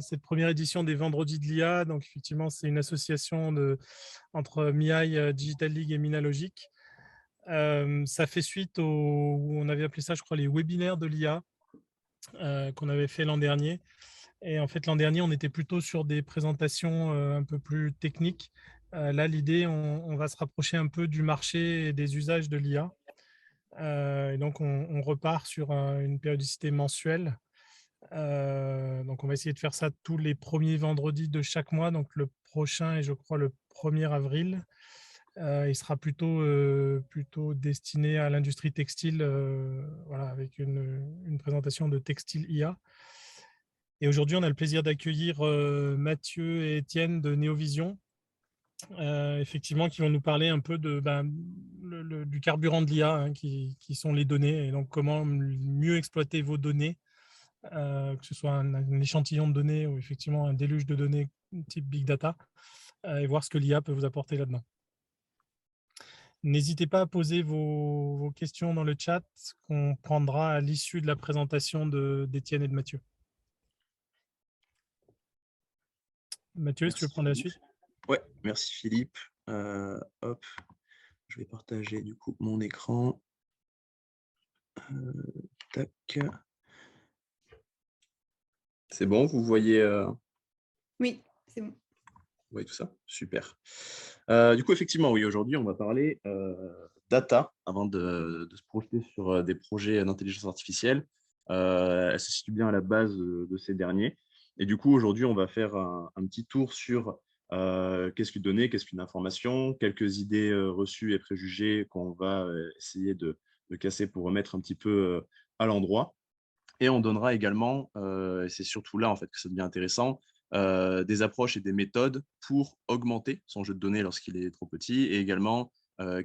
cette première édition des Vendredis de l'IA. Donc, effectivement, c'est une association entre MIAI, Digital League et Minalogic. Ça fait suite on avait appelé ça, je crois, les webinaires de l'IA qu'on avait fait l'an dernier. Et en fait, l'an dernier, on était plutôt sur des présentations un peu plus techniques. Là, l'idée, on va se rapprocher un peu du marché et des usages de l'IA. Et donc, on repart sur une périodicité mensuelle. Donc, on va essayer de faire ça tous les premiers vendredis de chaque mois. Donc, le prochain est, je crois, le 1er avril. Il sera plutôt destiné à l'industrie textile, voilà, avec une présentation de Textile IA. Et aujourd'hui, on a le plaisir d'accueillir Mathieu et Étienne de Néovision, effectivement, qui vont nous parler un peu du carburant de l'IA, hein, qui sont les données, et donc comment mieux exploiter vos données, que ce soit un échantillon de données ou effectivement un déluge de données type Big Data, et voir ce que l'IA peut vous apporter là-dedans. N'hésitez pas à poser vos questions dans le chat qu'on prendra à l'issue de la présentation d'Étienne et de Mathieu. Mathieu, si tu veux prendre la suite. Ouais, merci Philippe. Hop, je vais partager du coup mon écran. Tac. C'est bon, vous voyez Oui, c'est bon. Vous voyez tout ça? Super. Du coup, effectivement, oui, aujourd'hui, on va parler data avant de se projeter sur des projets d'intelligence artificielle. Elle se situe bien à la base de ces derniers. Et du coup, aujourd'hui, on va faire un petit tour sur qu'est-ce qu'une donnée, qu'est-ce qu'une information, quelques idées reçues et préjugés qu'on va essayer de casser pour remettre un petit peu à l'endroit. Et on donnera également, et c'est surtout là en fait que ça devient intéressant, des approches et des méthodes pour augmenter son jeu de données lorsqu'il est trop petit, et également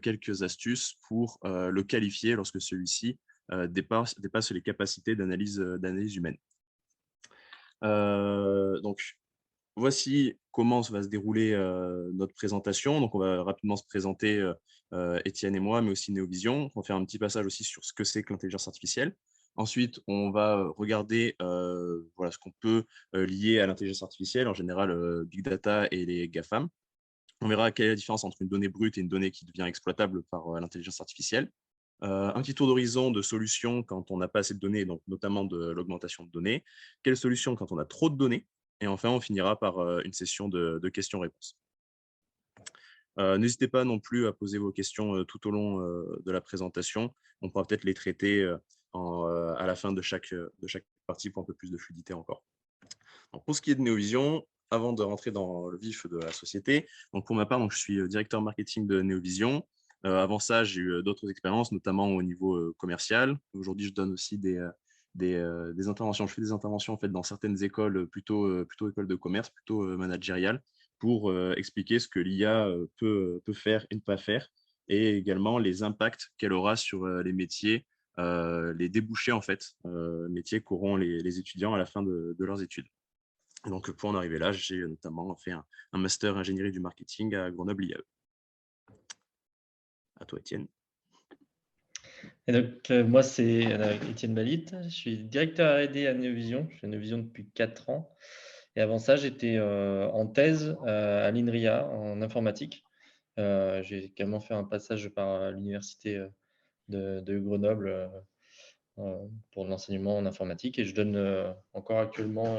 quelques astuces pour le qualifier lorsque celui-ci dépasse les capacités d'analyse humaine. Donc, voici comment va se dérouler notre présentation. Donc, on va rapidement se présenter, Étienne et moi, mais aussi Néovision. On va faire un petit passage aussi sur ce que c'est que l'intelligence artificielle. Ensuite, on va regarder voilà, ce qu'on peut lier à l'intelligence artificielle, en général Big Data et les GAFAM. On verra quelle est la différence entre une donnée brute et une donnée qui devient exploitable par l'intelligence artificielle. Un petit tour d'horizon de solutions quand on n'a pas assez de données, donc notamment de l'augmentation de données. Quelles solutions quand on a trop de données? Et enfin, on finira par une session de questions-réponses. N'hésitez pas non plus à poser vos questions tout au long de la présentation. On pourra peut-être les traiter à la fin de chaque partie pour un peu plus de fluidité encore. Donc, pour ce qui est de Néovision, avant de rentrer dans le vif de la société, donc pour ma part, donc, je suis directeur marketing de Néovision. Avant ça, j'ai eu d'autres expériences, notamment au niveau commercial. Aujourd'hui, je donne aussi des interventions. Je fais des interventions en fait, dans certaines écoles, plutôt écoles de commerce, plutôt managériales, pour expliquer ce que l'IA peut faire et ne pas faire, et également les impacts qu'elle aura sur les métiers, les débouchés en fait, métiers qu'auront les étudiants à la fin de leurs études. Et donc, pour en arriver là, j'ai notamment fait un master ingénierie du marketing à Grenoble IAE. À toi, Étienne. Et donc, moi, c'est Étienne Balit. Je suis directeur R&D à Néovision. Je suis à Néovision depuis 4 ans. Et avant ça, j'étais en thèse à l'INRIA en informatique. J'ai également fait un passage par l'université de Grenoble pour l'enseignement en informatique. Et je donne encore actuellement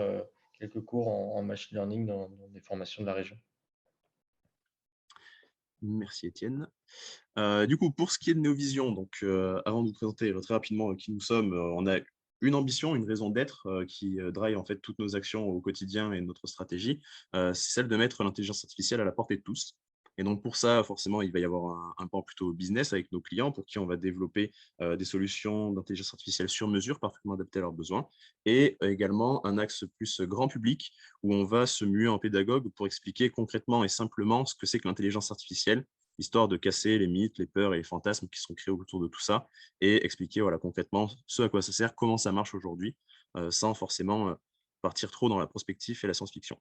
quelques cours en machine learning dans des formations de la région. Merci Étienne. Du coup, pour ce qui est de Néovision, donc avant de vous présenter très rapidement qui nous sommes, on a une ambition, une raison d'être qui drive en fait toutes nos actions au quotidien et notre stratégie, c'est celle de mettre l'intelligence artificielle à la portée de tous. Et donc pour ça, forcément, il va y avoir un pan plutôt business avec nos clients pour qui on va développer des solutions d'intelligence artificielle sur mesure, parfaitement adaptées à leurs besoins, et également un axe plus grand public où on va se muer en pédagogue pour expliquer concrètement et simplement ce que c'est que l'intelligence artificielle, histoire de casser les mythes, les peurs et les fantasmes qui sont créés autour de tout ça, et expliquer voilà, concrètement ce à quoi ça sert, comment ça marche aujourd'hui, sans forcément partir trop dans la prospective et la science-fiction.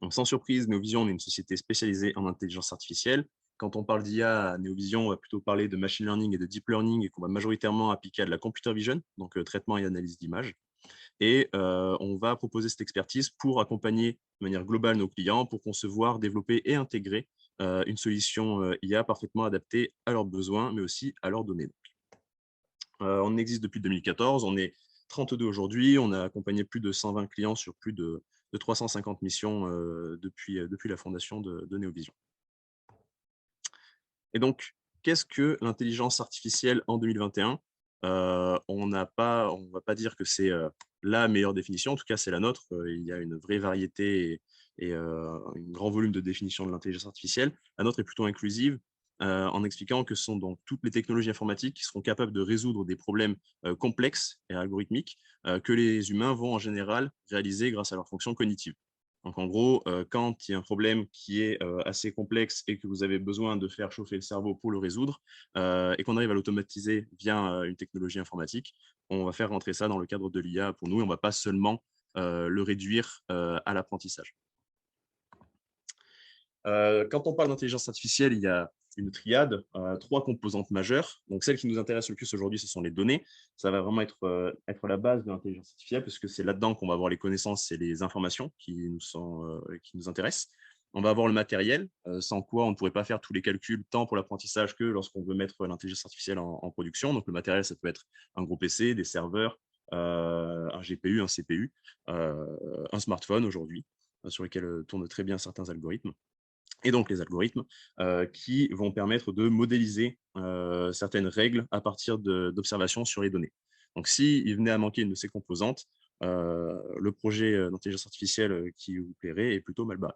Donc, sans surprise, Néovision, on est une société spécialisée en intelligence artificielle. Quand on parle d'IA à Néovision, on va plutôt parler de machine learning et de deep learning, et qu'on va majoritairement appliquer à de la computer vision, donc traitement et analyse d'images. Et on va proposer cette expertise pour accompagner de manière globale nos clients pour concevoir, développer et intégrer une solution IA parfaitement adaptée à leurs besoins, mais aussi à leurs données. On existe depuis 2014, on est 32 aujourd'hui, on a accompagné plus de 120 clients sur plus de 350 missions depuis la fondation de Neovision. Et donc, qu'est-ce que l'intelligence artificielle en 2021 ? On ne va pas dire que c'est la meilleure définition, en tout cas c'est la nôtre. Il y a une vraie variété et un grand volume de définition de l'intelligence artificielle. La nôtre est plutôt inclusive, en expliquant que ce sont donc toutes les technologies informatiques qui seront capables de résoudre des problèmes complexes et algorithmiques que les humains vont en général réaliser grâce à leurs fonctions cognitives. Donc, en gros, quand il y a un problème qui est assez complexe et que vous avez besoin de faire chauffer le cerveau pour le résoudre et qu'on arrive à l'automatiser via une technologie informatique, on va faire rentrer ça dans le cadre de l'IA pour nous et on ne va pas seulement le réduire à l'apprentissage. Quand on parle d'intelligence artificielle, il y a une triade, 3 composantes majeures. Donc, celle qui nous intéresse le plus aujourd'hui, ce sont les données. Ça va vraiment être la base de l'intelligence artificielle, parce que c'est là-dedans qu'on va avoir les connaissances et les informations qui nous intéressent. On va avoir le matériel, sans quoi on ne pourrait pas faire tous les calculs, tant pour l'apprentissage que lorsqu'on veut mettre l'intelligence artificielle en production. Donc, le matériel, ça peut être un gros PC, des serveurs, un GPU, un CPU, un smartphone aujourd'hui, sur lequel tournent très bien certains algorithmes. Et donc les algorithmes qui vont permettre de modéliser certaines règles à partir d'observations sur les données. Donc, s'il venait à manquer une de ces composantes, le projet d'intelligence artificielle qui vous plairait est plutôt mal barré.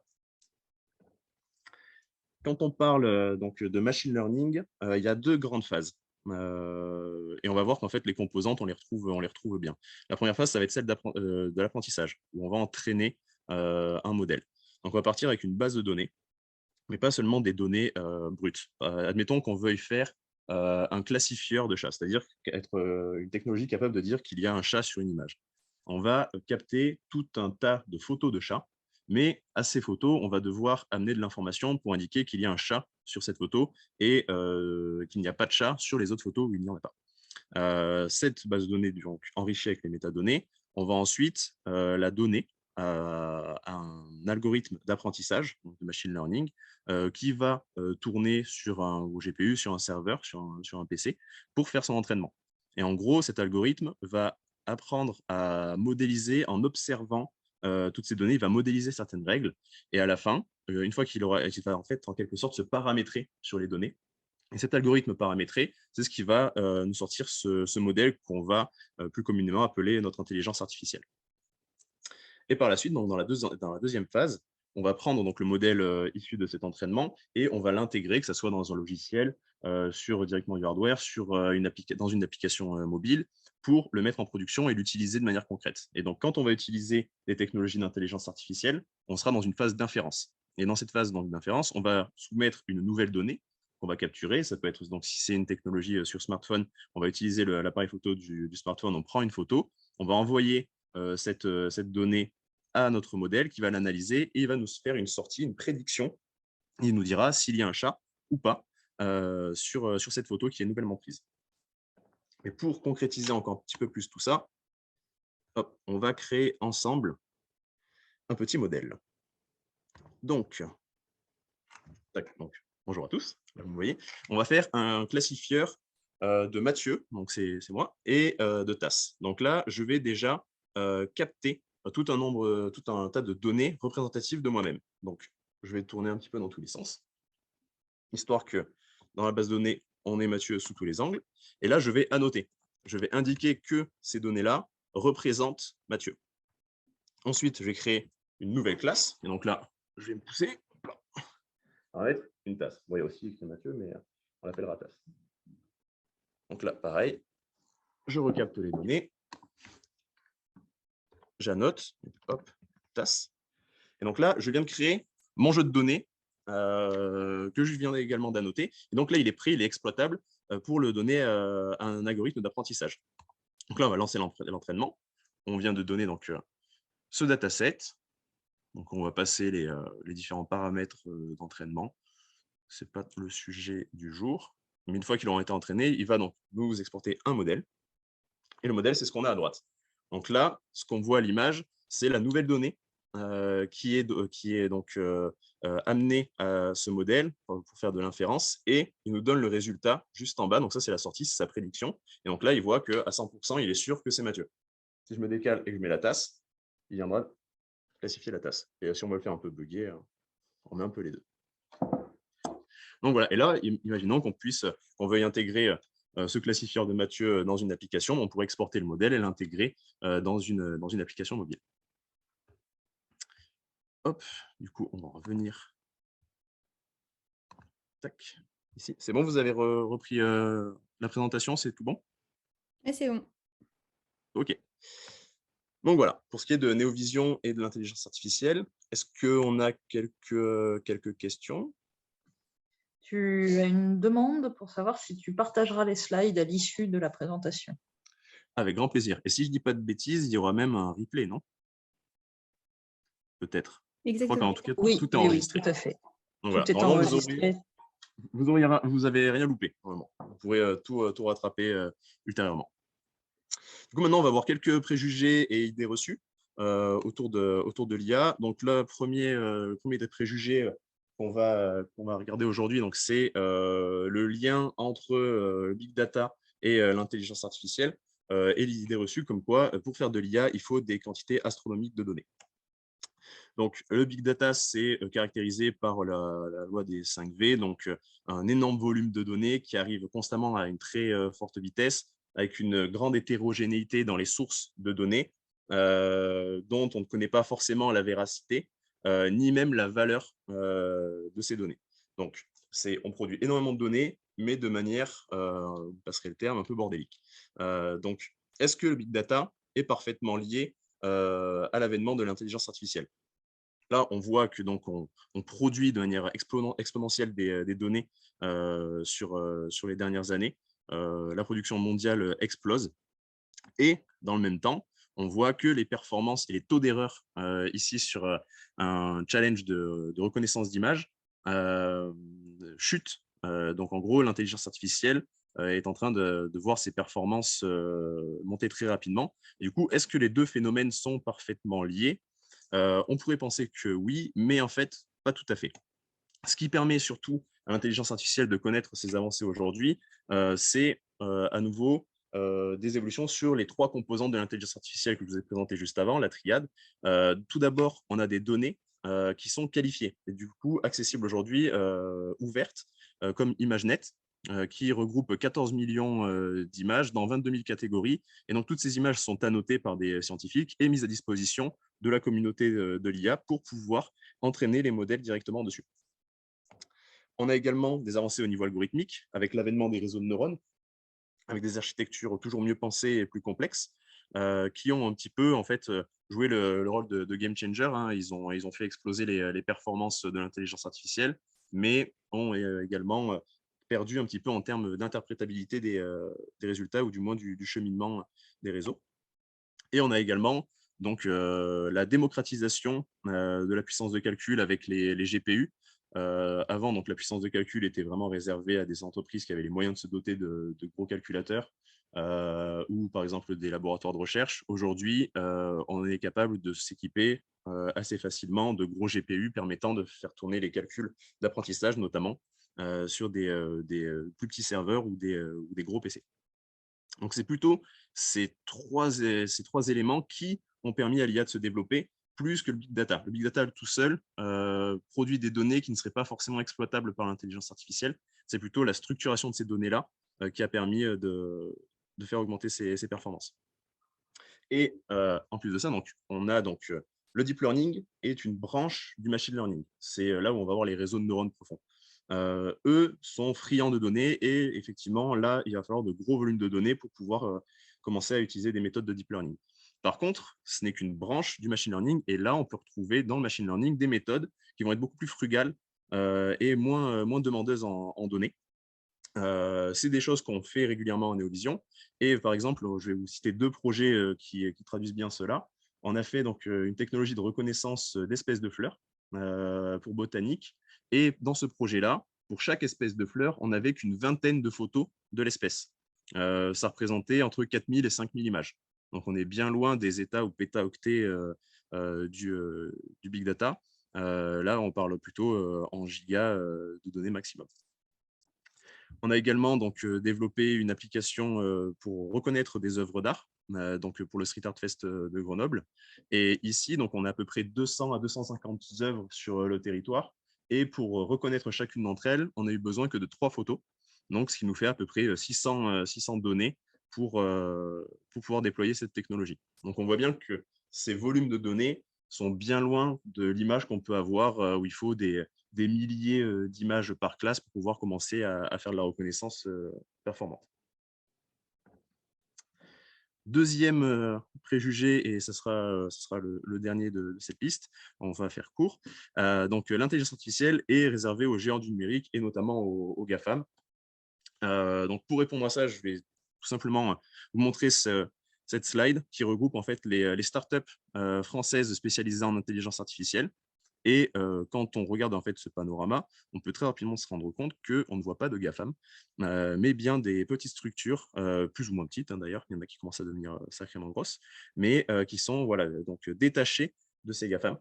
Quand on parle donc de machine learning, il y a 2 grandes phases. Et on va voir qu'en fait, les composantes, on les retrouve bien. La première phase, ça va être celle de l'apprentissage, où on va entraîner un modèle. Donc, on va partir avec une base de données, mais pas seulement des données brutes. Admettons qu'on veuille faire un classifieur de chats, c'est-à-dire être une technologie capable de dire qu'il y a un chat sur une image. On va capter tout un tas de photos de chats, mais à ces photos, on va devoir amener de l'information pour indiquer qu'il y a un chat sur cette photo et qu'il n'y a pas de chat sur les autres photos où il n'y en a pas. Cette base de données, donc, enrichie avec les métadonnées, on va ensuite la donner à un algorithme d'apprentissage, de machine learning, qui va tourner sur un GPU, sur un serveur, sur un PC, pour faire son entraînement. Et en gros, cet algorithme va apprendre à modéliser en observant toutes ces données, il va modéliser certaines règles, et à la fin, une fois qu'il va en fait en quelque sorte se paramétrer sur les données, et cet algorithme paramétré, c'est ce qui va nous sortir ce modèle qu'on va plus communément appeler notre intelligence artificielle. Et par la suite, donc, dans la deuxième phase, on va prendre donc le modèle issu de cet entraînement et on va l'intégrer, que ce soit dans un logiciel, sur directement du hardware, dans une application mobile, pour le mettre en production et l'utiliser de manière concrète. Et donc, quand on va utiliser les technologies d'intelligence artificielle, on sera dans une phase d'inférence. Et dans cette phase d'inférence, on va soumettre une nouvelle donnée qu'on va capturer. Ça peut être, donc, si c'est une technologie sur smartphone, on va utiliser l'appareil photo du smartphone, on prend une photo, on va envoyer cette donnée à notre modèle qui va l'analyser et il va nous faire une sortie, une prédiction. Il nous dira s'il y a un chat ou pas sur cette photo qui est nouvellement prise. Et pour concrétiser encore un petit peu plus tout ça, hop, on va créer ensemble un petit modèle. Donc, bonjour à tous, là, vous me voyez. On va faire un classifieur de Mathieu, donc c'est moi, et de Tass. Donc là, je vais déjà capter tout un tas de données représentatives de moi-même. Donc, je vais tourner un petit peu dans tous les sens, histoire que dans la base de données, on ait Mathieu sous tous les angles. Et là, je vais annoter. Je vais indiquer que ces données-là représentent Mathieu. Ensuite, je vais créer une nouvelle classe. Et donc là, je vais me pousser. On va mettre une tasse. Bon, il y a aussi écrit Mathieu, mais on l'appellera tasse. Donc là, pareil, je recapte les données. J'annote, hop, tasse. Et donc là, je viens de créer mon jeu de données que je viens également d'annoter. Et donc là, il est prêt, il est exploitable pour le donner à un algorithme d'apprentissage. Donc là, on va lancer l'entraînement. On vient de donner donc, ce dataset. Donc, on va passer les différents paramètres d'entraînement. Ce n'est pas le sujet du jour. Mais une fois qu'ils auront été entraînés, il va donc nous exporter un modèle. Et le modèle, c'est ce qu'on a à droite. Donc là, ce qu'on voit à l'image, c'est la nouvelle donnée qui est donc amenée à ce modèle pour faire de l'inférence, et il nous donne le résultat juste en bas. Donc ça, c'est la sortie, c'est sa prédiction. Et donc là, il voit qu'à 100%, il est sûr que c'est Mathieu. Si je me décale et que je mets la tasse, il viendra classifier la tasse. Et si on veut le faire un peu bugger, on met un peu les deux. Donc voilà, et là, imaginons qu'on veuille intégrer ce classifieur de Mathieu dans une application, on pourrait exporter le modèle et l'intégrer dans une application mobile. Hop, du coup, on va revenir. Tac, ici. C'est bon, vous avez repris la présentation, c'est tout bon? Ouais, c'est bon. OK. Donc voilà, pour ce qui est de Néovision et de l'intelligence artificielle, est-ce qu'on a quelques questions? Tu as une demande pour savoir si tu partageras les slides à l'issue de la présentation. Avec grand plaisir. Et si je ne dis pas de bêtises, il y aura même un replay, non? Peut-être. Je crois qu'en Exactement. tout cas, Oui, tout est oui, enregistré. tout à fait. Donc Tout voilà, est normalement, enregistré. vous avez rien loupé, vraiment. Vous pourrez tout rattraper ultérieurement. Du coup, maintenant, on va voir quelques préjugés et idées reçues autour de l'IA. Donc, le premier des préjugés qu'on va regarder aujourd'hui, c'est le lien entre le big data et l'intelligence artificielle, et les idées reçues comme quoi, pour faire de l'IA, il faut des quantités astronomiques de données. Donc, le big data, c'est caractérisé par la loi des 5V, donc un énorme volume de données qui arrive constamment à une très forte vitesse, avec une grande hétérogénéité dans les sources de données, dont on ne connaît pas forcément la véracité, ni même la valeur de ces données. Donc, on produit énormément de données, mais de manière, vous passerez le terme, un peu bordélique. Donc, est-ce que le big data est parfaitement lié à l'avènement de l'intelligence artificielle? Là, on voit que on produit de manière exponentielle des données sur les dernières années. La production mondiale explose. Et dans le même temps, on voit que les performances et les taux d'erreur ici sur un challenge de reconnaissance d'image chutent. Donc, en gros, l'intelligence artificielle est en train de voir ses performances monter très rapidement. Et du coup, est-ce que les deux phénomènes sont parfaitement liés? On pourrait penser que oui, mais en fait, pas tout à fait. Ce qui permet surtout à l'intelligence artificielle de connaître ses avancées aujourd'hui, c'est à nouveau des évolutions sur les trois composantes de l'intelligence artificielle que je vous ai présentées juste avant, la triade. Tout d'abord, on a des données qui sont qualifiées et du coup accessibles aujourd'hui, ouvertes, comme ImageNet, qui regroupe 14 millions d'images dans 22 000 catégories. Et donc, toutes ces images sont annotées par des scientifiques et mises à disposition de la communauté de l'IA pour pouvoir entraîner les modèles directement dessus. On a également des avancées au niveau algorithmique avec l'avènement des réseaux de neurones, avec des architectures toujours mieux pensées et plus complexes, qui ont un petit peu en fait joué le rôle de game changer. Hein. Ils ont fait exploser les performances de l'intelligence artificielle, mais ont également perdu un petit peu en termes d'interprétabilité des résultats, ou du moins du cheminement des réseaux. Et on a également donc la démocratisation de la puissance de calcul avec les GPU. Avant, donc, la puissance de calcul était vraiment réservée à des entreprises qui avaient les moyens de se doter de gros calculateurs, ou par exemple des laboratoires de recherche. Aujourd'hui, on est capable de s'équiper assez facilement de gros GPU permettant de faire tourner les calculs d'apprentissage, notamment sur des plus petits serveurs ou des gros PC. Donc, c'est plutôt ces trois éléments qui ont permis à l'IA de se développer, plus que le big data. Le big data tout seul produit des données qui ne seraient pas forcément exploitables par l'intelligence artificielle. C'est plutôt la structuration de ces données-là qui a permis de faire augmenter ses performances. Et en plus de ça, on a le deep learning est une branche du machine learning. C'est là où on va avoir les réseaux de neurones profonds. Eux sont friands de données, et effectivement, là, il va falloir de gros volumes de données pour pouvoir commencer à utiliser des méthodes de deep learning. Par contre, ce n'est qu'une branche du machine learning, et là, on peut retrouver dans le machine learning des méthodes qui vont être beaucoup plus frugales et moins demandeuses en données. C'est des choses qu'on fait régulièrement en Néovision. Et par exemple, je vais vous citer deux projets qui traduisent bien cela. On a fait une technologie de reconnaissance d'espèces de fleurs pour botanique. Et dans ce projet-là, pour chaque espèce de fleur, on n'avait qu'une vingtaine de photos de l'espèce. Ça représentait entre 4000 et 5000 images. Donc, on est bien loin des états ou pétaoctets du big data. Là, on parle plutôt en gigas de données maximum. On a également donc, développé une application pour reconnaître des œuvres d'art, donc pour le Street Art Fest de Grenoble. Et ici, donc, on a à peu près 200 à 250 œuvres sur le territoire. Et pour reconnaître chacune d'entre elles, on a eu besoin que de 3 photos, donc ce qui nous fait à peu près 600 données pour pouvoir déployer cette technologie. Donc, on voit bien que ces volumes de données sont bien loin de l'image qu'on peut avoir où il faut des milliers d'images par classe pour pouvoir commencer à faire de la reconnaissance performante. Deuxième préjugé, et ce sera le dernier de cette liste, on va faire court. Donc, l'intelligence artificielle est réservée aux géants du numérique et notamment aux GAFAM. Donc, pour répondre à ça, je vais tout simplement vous montrer cette slide qui regroupe en fait les startups françaises spécialisées en intelligence artificielle. Et quand on regarde en fait ce panorama, on peut très rapidement se rendre compte qu'on ne voit pas de GAFAM, mais bien des petites structures, plus ou moins petites d'ailleurs, il y en a qui commencent à devenir sacrément grosses, mais qui sont voilà, donc, détachées de ces GAFAM.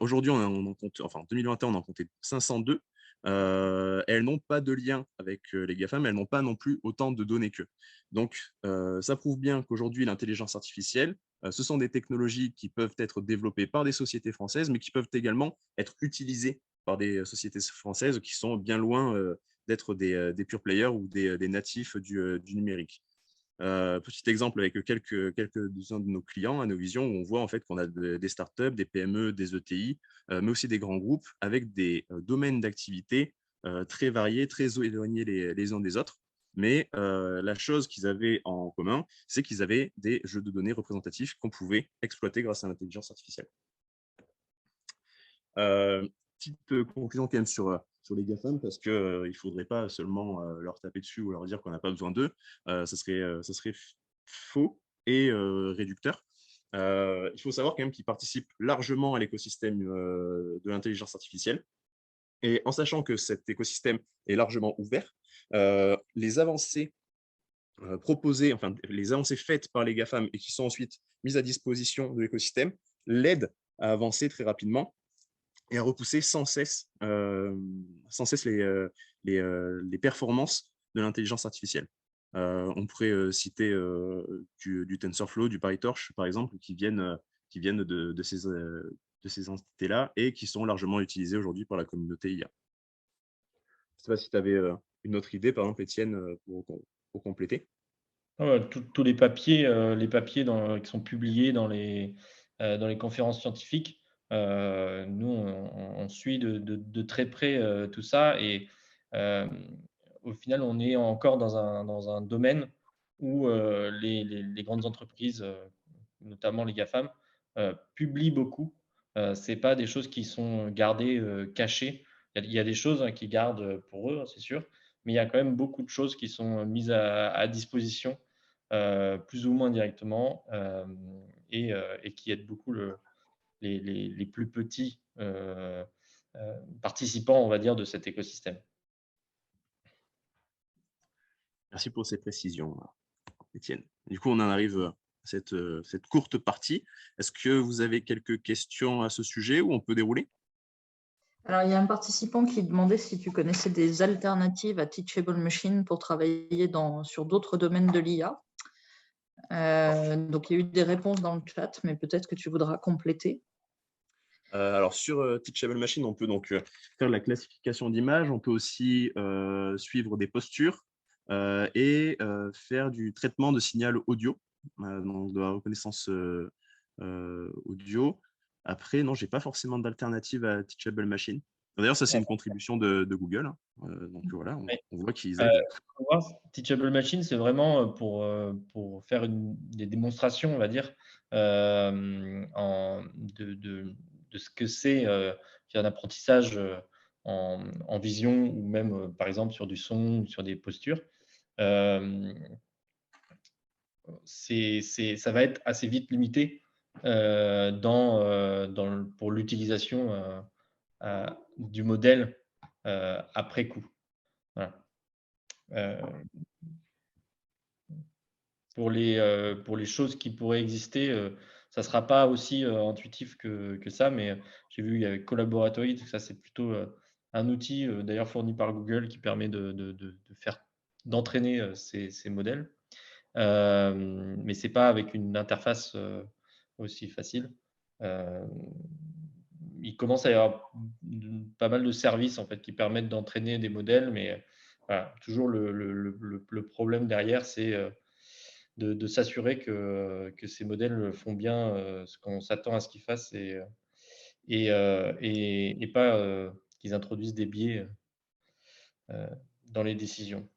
Aujourd'hui, on en compte, enfin en 2021, on en comptait 502. Elles n'ont pas de lien avec les GAFAM, elles n'ont pas non plus autant de données qu'eux. Donc, ça prouve bien qu'aujourd'hui, l'intelligence artificielle, ce sont des technologies qui peuvent être développées par des sociétés françaises, mais qui peuvent également être utilisées par des sociétés françaises qui sont bien loin d'être des pure players ou des natifs du numérique. Petit exemple avec quelques-uns de nos clients à Novision, où on voit en fait qu'on a des startups, des PME, des ETI, mais aussi des grands groupes avec des domaines d'activité très variés, très éloignés les uns des autres. Mais la chose qu'ils avaient en commun, c'est qu'ils avaient des jeux de données représentatifs qu'on pouvait exploiter grâce à l'intelligence artificielle. Petite conclusion quand même sur les GAFAM, parce qu'il ne faudrait pas seulement leur taper dessus ou leur dire qu'on n'a pas besoin d'eux. Ça serait faux et réducteur. Il faut savoir quand même qu'ils participent largement à l'écosystème de l'intelligence artificielle. Et en sachant que cet écosystème est largement ouvert, les avancées proposées, enfin les avancées faites par les GAFAM et qui sont ensuite mises à disposition de l'écosystème l'aident à avancer très rapidement et à repousser sans cesse les performances de l'intelligence artificielle. On pourrait citer du TensorFlow, du PyTorch, par exemple, qui viennent de ces entités-là et qui sont largement utilisées aujourd'hui par la communauté IA. Je ne sais pas si tu avais une autre idée, par exemple, Étienne, pour compléter. Tous les papiers, qui sont publiés dans les conférences scientifiques, nous, on suit de très près tout ça. Et au final, on est encore dans un domaine où les grandes entreprises, notamment les GAFAM, publient beaucoup. Ce n'est pas des choses qui sont gardées cachées. Il y a des choses qui gardent pour eux, c'est sûr, mais il y a quand même beaucoup de choses qui sont mises à disposition plus ou moins directement et qui aident beaucoup les plus petits participants, on va dire, de cet écosystème. Merci pour ces précisions, Étienne. Du coup, on en arrive à cette courte partie. Est-ce que vous avez quelques questions à ce sujet ou on peut dérouler? Alors, il y a un participant qui demandait si tu connaissais des alternatives à Teachable Machine pour travailler sur d'autres domaines de l'IA. Donc, il y a eu des réponses dans le chat, mais peut-être que tu voudras compléter. Alors, sur Teachable Machine, on peut donc faire de la classification d'images. On peut aussi suivre des postures et faire du traitement de signal audio, donc de la reconnaissance audio. Après, non, je n'ai pas forcément d'alternative à Teachable Machine. D'ailleurs, ça, c'est une contribution de Google. Donc, voilà, on voit qu'ils aident. Teachable Machine, c'est vraiment pour faire des démonstrations, on va dire, de ce que c'est un apprentissage en vision ou même, par exemple, sur du son ou sur des postures. Ça va être assez vite limité pour l'utilisation du modèle après coup. Voilà. pour les choses qui pourraient exister, ça ne sera pas aussi intuitif que ça, mais j'ai vu avec Collaboratory, ça c'est plutôt un outil d'ailleurs fourni par Google qui permet d'entraîner ces modèles. Mais ce n'est pas avec une interface aussi facile. Il commence à y avoir pas mal de services en fait, qui permettent d'entraîner des modèles, mais voilà, toujours le problème derrière, c'est de s'assurer que ces modèles font bien ce qu'on s'attend à ce qu'ils fassent et pas qu'ils introduisent des biais dans les décisions.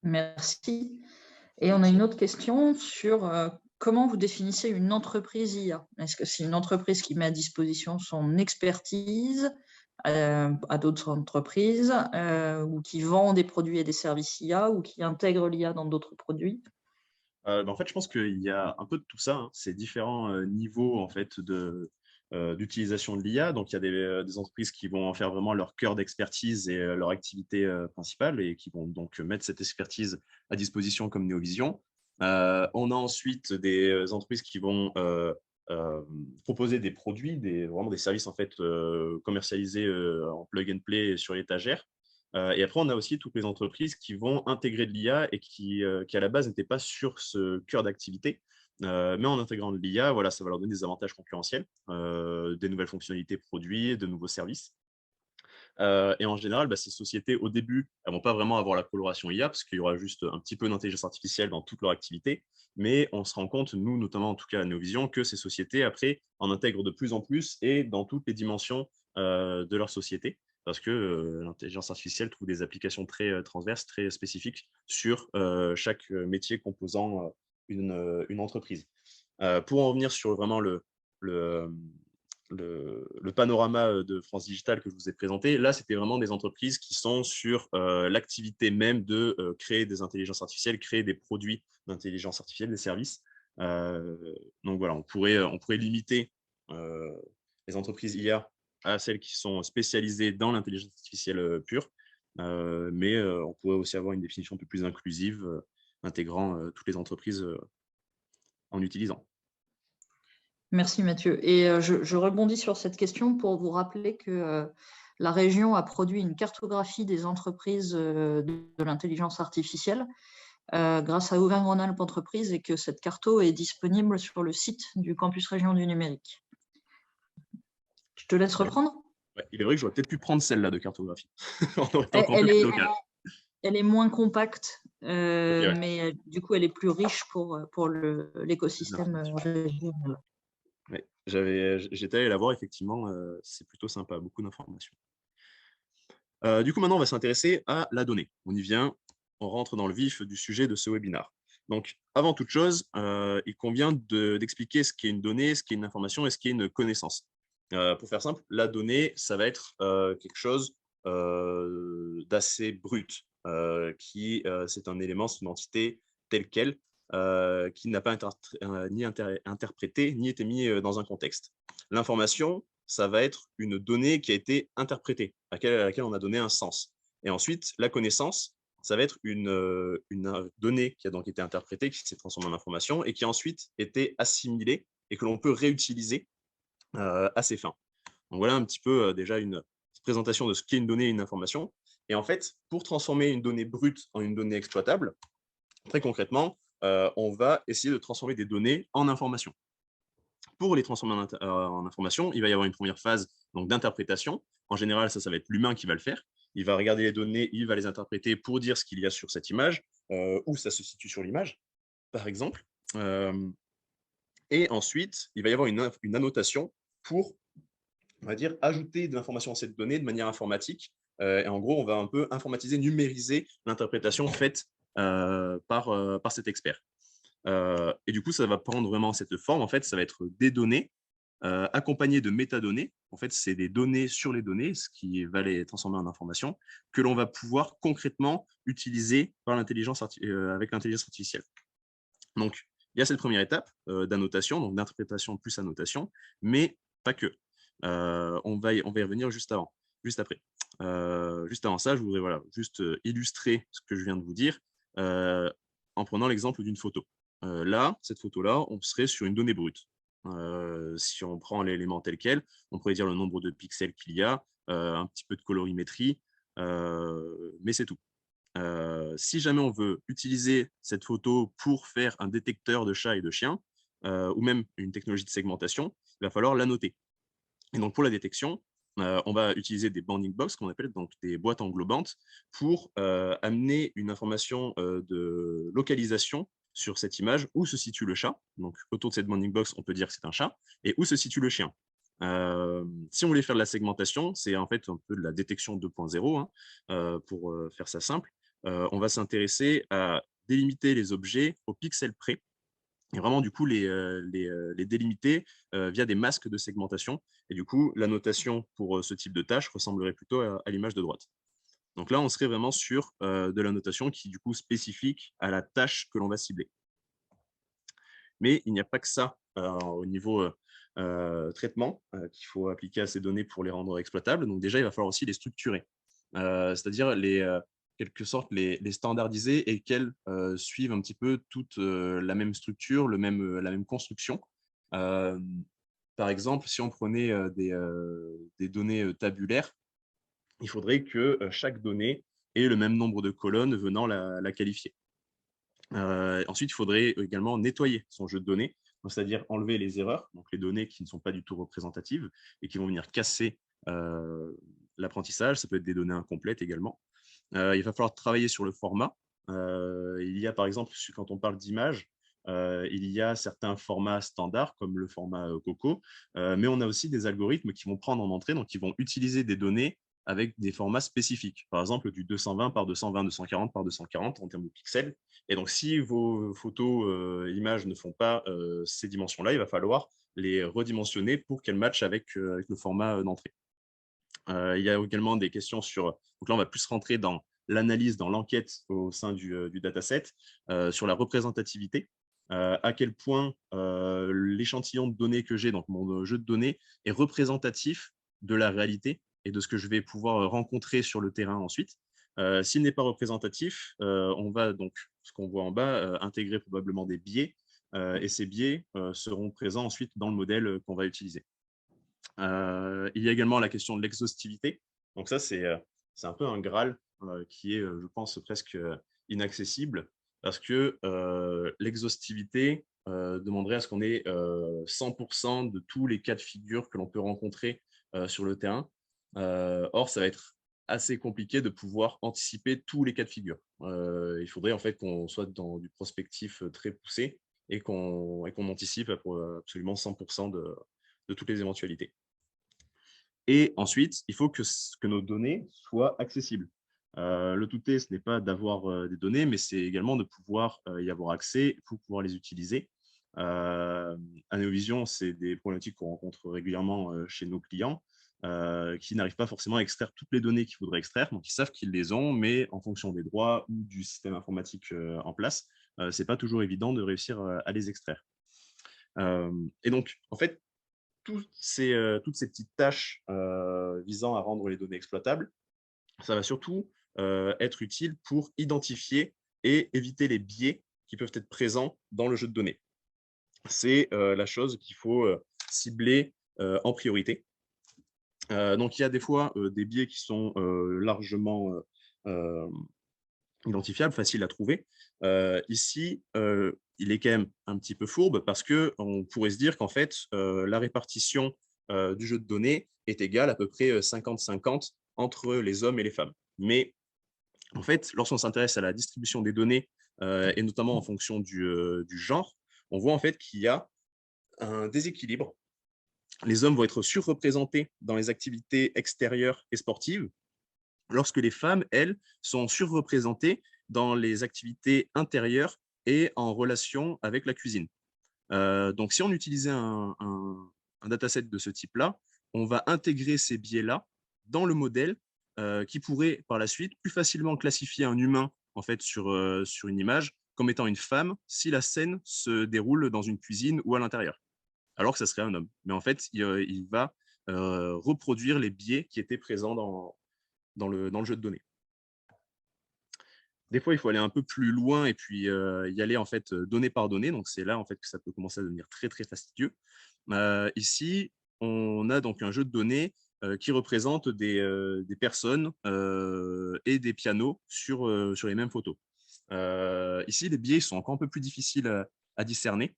Merci. Et on a une autre question sur comment vous définissez une entreprise IA? Est-ce que c'est une entreprise qui met à disposition son expertise à d'autres entreprises ou qui vend des produits et des services IA ou qui intègre l'IA dans d'autres produits? En fait, je pense qu'il y a un peu de tout ça, hein. C'est différents niveaux en fait, d'utilisation de l'IA. Donc, il y a des entreprises qui vont en faire vraiment leur cœur d'expertise et leur activité principale et qui vont donc mettre cette expertise à disposition comme Neovision. On a ensuite des entreprises qui vont proposer des produits, vraiment des services en fait, commercialisés en plug and play sur l'étagère. Et après, on a aussi toutes les entreprises qui vont intégrer de l'IA et qui à la base n'étaient pas sur ce cœur d'activité. Mais en intégrant de l'IA, voilà, ça va leur donner des avantages concurrentiels, des nouvelles fonctionnalités produits, de nouveaux services. Et en général, ces sociétés, au début, elles ne vont pas vraiment avoir la coloration IA parce qu'il y aura juste un petit peu d'intelligence artificielle dans toute leur activité. Mais on se rend compte, nous, notamment en tout cas à Neovision, que ces sociétés, après, en intègrent de plus en plus et dans toutes les dimensions de leur société. Parce que l'intelligence artificielle trouve des applications très transverses, très spécifiques sur chaque métier composant une entreprise. Pour en revenir sur vraiment le panorama de France Digital que je vous ai présenté, là, c'était vraiment des entreprises qui sont sur l'activité même de créer des intelligences artificielles, créer des produits d'intelligence artificielle, des services. Donc voilà, on pourrait limiter les entreprises IA à celles qui sont spécialisées dans l'intelligence artificielle pure, mais on pourrait aussi avoir une définition un peu plus inclusive, intégrant toutes les entreprises en utilisant. Merci Mathieu. Et je rebondis sur cette question pour vous rappeler que la région a produit une cartographie des entreprises de l'intelligence artificielle grâce à Auvergne-Rhône-Alpes Entreprises et que cette carto est disponible sur le site du Campus Région du Numérique. Je te laisse reprendre. Ouais, il est vrai que j'aurais peut-être pu prendre celle-là de cartographie. Elle est moins compacte, Okay, ouais. mais du coup, elle est plus riche pour l'écosystème régional. Ouais, j'étais allé la voir, effectivement, c'est plutôt sympa, beaucoup d'informations. Du coup, maintenant, on va s'intéresser à la donnée. On y vient, on rentre dans le vif du sujet de ce webinaire. Donc, avant toute chose, il convient d'expliquer ce qu'est une donnée, ce qu'est une information et ce qu'est une connaissance. Pour faire simple, la donnée, ça va être quelque chose d'assez brut, c'est un élément, c'est une entité telle qu'elle, qui n'a pas ni interprété, ni été mis dans un contexte. L'information, ça va être une donnée qui a été interprétée, à laquelle on a donné un sens. Et ensuite, la connaissance, ça va être une donnée qui a donc été interprétée, qui s'est transformée en information et qui a ensuite été assimilée et que l'on peut réutiliser à ses fins. Donc voilà un petit peu déjà une présentation de ce qu'est une donnée et une information. Et en fait, pour transformer une donnée brute en une donnée exploitable, très concrètement, on va essayer de transformer des données en information. Pour les transformer en information, il va y avoir une première phase d'interprétation. En général, ça va être l'humain qui va le faire. Il va regarder les données, il va les interpréter pour dire ce qu'il y a sur cette image, où ça se situe sur l'image, par exemple. Et ensuite, il va y avoir une annotation pour, on va dire, ajouter de l'information à cette donnée de manière informatique. Et en gros, on va un peu informatiser, numériser l'interprétation faite par cet expert. Et du coup, ça va prendre vraiment cette forme. En fait, ça va être des données accompagnées de métadonnées. En fait, c'est des données sur les données, ce qui va les transformer en informations, que l'on va pouvoir concrètement utiliser par avec l'intelligence artificielle. Donc, il y a cette première étape d'annotation, donc d'interprétation plus annotation, mais pas que. On va y revenir juste après. Juste avant ça, je voudrais juste illustrer ce que je viens de vous dire en prenant l'exemple d'une photo. Là, cette photo-là, on serait sur une donnée brute. Si on prend l'élément tel quel, on pourrait dire le nombre de pixels qu'il y a, un petit peu de colorimétrie, mais c'est tout. Si jamais on veut utiliser cette photo pour faire un détecteur de chats et de chiens, ou même une technologie de segmentation, il va falloir la noter. Et donc, pour la détection, on va utiliser des bounding box, qu'on appelle donc des boîtes englobantes, pour amener une information de localisation sur cette image, où se situe le chat. Donc, autour de cette bounding box, on peut dire que c'est un chat, et où se situe le chien. Si on voulait faire de la segmentation, c'est en fait un peu de la détection 2.0, hein, pour faire ça simple. On va s'intéresser à délimiter les objets au pixel près, et vraiment, du coup, les délimiter via des masques de segmentation. Et du coup, la notation pour ce type de tâche ressemblerait plutôt à l'image de droite. Donc là, on serait vraiment sur de la notation qui est du coup spécifique à la tâche que l'on va cibler. Mais il n'y a pas que ça au niveau traitement qu'il faut appliquer à ces données pour les rendre exploitables. Donc déjà, il va falloir aussi les structurer, c'est-à-dire quelque sorte les standardiser et qu'elles suivent un petit peu toute la même structure, la même construction. Par exemple, si on prenait des données tabulaires, il faudrait que chaque donnée ait le même nombre de colonnes venant la qualifier. Ensuite, il faudrait également nettoyer son jeu de données, c'est-à-dire enlever les erreurs, donc les données qui ne sont pas du tout représentatives et qui vont venir casser l'apprentissage. Ça peut être des données incomplètes également. Il va falloir travailler sur le format. Il y a par exemple, quand on parle d'image, il y a certains formats standards comme le format Coco, mais on a aussi des algorithmes qui vont prendre en entrée, donc qui vont utiliser des données avec des formats spécifiques, par exemple du 220 par 220, 240 par 240 en termes de pixels. Et donc, si vos photos images ne font pas ces dimensions-là, il va falloir les redimensionner pour qu'elles matchent avec le format d'entrée. Il y a également des questions sur… Donc là, on va plus rentrer dans l'analyse, dans l'enquête au sein du dataset, sur la représentativité. À quel point l'échantillon de données que j'ai, donc mon jeu de données, est représentatif de la réalité et de ce que je vais pouvoir rencontrer sur le terrain ensuite. S'il n'est pas représentatif, on va donc, ce qu'on voit en bas, intégrer probablement des biais, et ces biais seront présents ensuite dans le modèle qu'on va utiliser. Il y a également la question de l'exhaustivité. Donc ça, c'est un peu un Graal qui est, je pense, presque inaccessible, parce que l'exhaustivité demanderait à ce qu'on ait 100% de tous les cas de figure que l'on peut rencontrer sur le terrain. Or, ça va être assez compliqué de pouvoir anticiper tous les cas de figure. Il faudrait en fait qu'on soit dans du prospectif très poussé et qu'on anticipe pour absolument 100% de toutes les éventualités. Et ensuite, il faut que nos données soient accessibles. Le tout est, ce n'est pas d'avoir des données, mais c'est également de pouvoir y avoir accès pour pouvoir les utiliser. À Neovision, c'est des problématiques qu'on rencontre régulièrement chez nos clients qui n'arrivent pas forcément à extraire toutes les données qu'ils voudraient extraire. Donc, ils savent qu'ils les ont, mais en fonction des droits ou du système informatique en place, ce n'est pas toujours évident de réussir à les extraire. Et donc, en fait, toutes ces petites tâches visant à rendre les données exploitables, ça va surtout être utile pour identifier et éviter les biais qui peuvent être présents dans le jeu de données. C'est la chose qu'il faut cibler en priorité. Donc, il y a des fois des biais qui sont largement identifiables, faciles à trouver. Ici, il est quand même un petit peu fourbe parce qu'on pourrait se dire qu'en fait, la répartition du jeu de données est égale à peu près 50-50 entre les hommes et les femmes. Mais en fait, lorsqu'on s'intéresse à la distribution des données, et notamment en fonction du genre, on voit en fait qu'il y a un déséquilibre. Les hommes vont être surreprésentés dans les activités extérieures et sportives, lorsque les femmes, elles, sont surreprésentées dans les activités intérieures et en relation avec la cuisine. Donc, si on utilisait un dataset de ce type-là, on va intégrer ces biais-là dans le modèle qui pourrait, par la suite, plus facilement classifier un humain en fait, sur une image comme étant une femme si la scène se déroule dans une cuisine ou à l'intérieur, alors que ça serait un homme. Mais en fait, il va reproduire les biais qui étaient présents dans le jeu de données. Des fois, il faut aller un peu plus loin et puis y aller en fait donnée par donnée. Donc, c'est là en fait que ça peut commencer à devenir très, très fastidieux. Ici, on a donc un jeu de données qui représente des personnes et des pianos sur les mêmes photos. Ici, les biais sont encore un peu plus difficiles à discerner.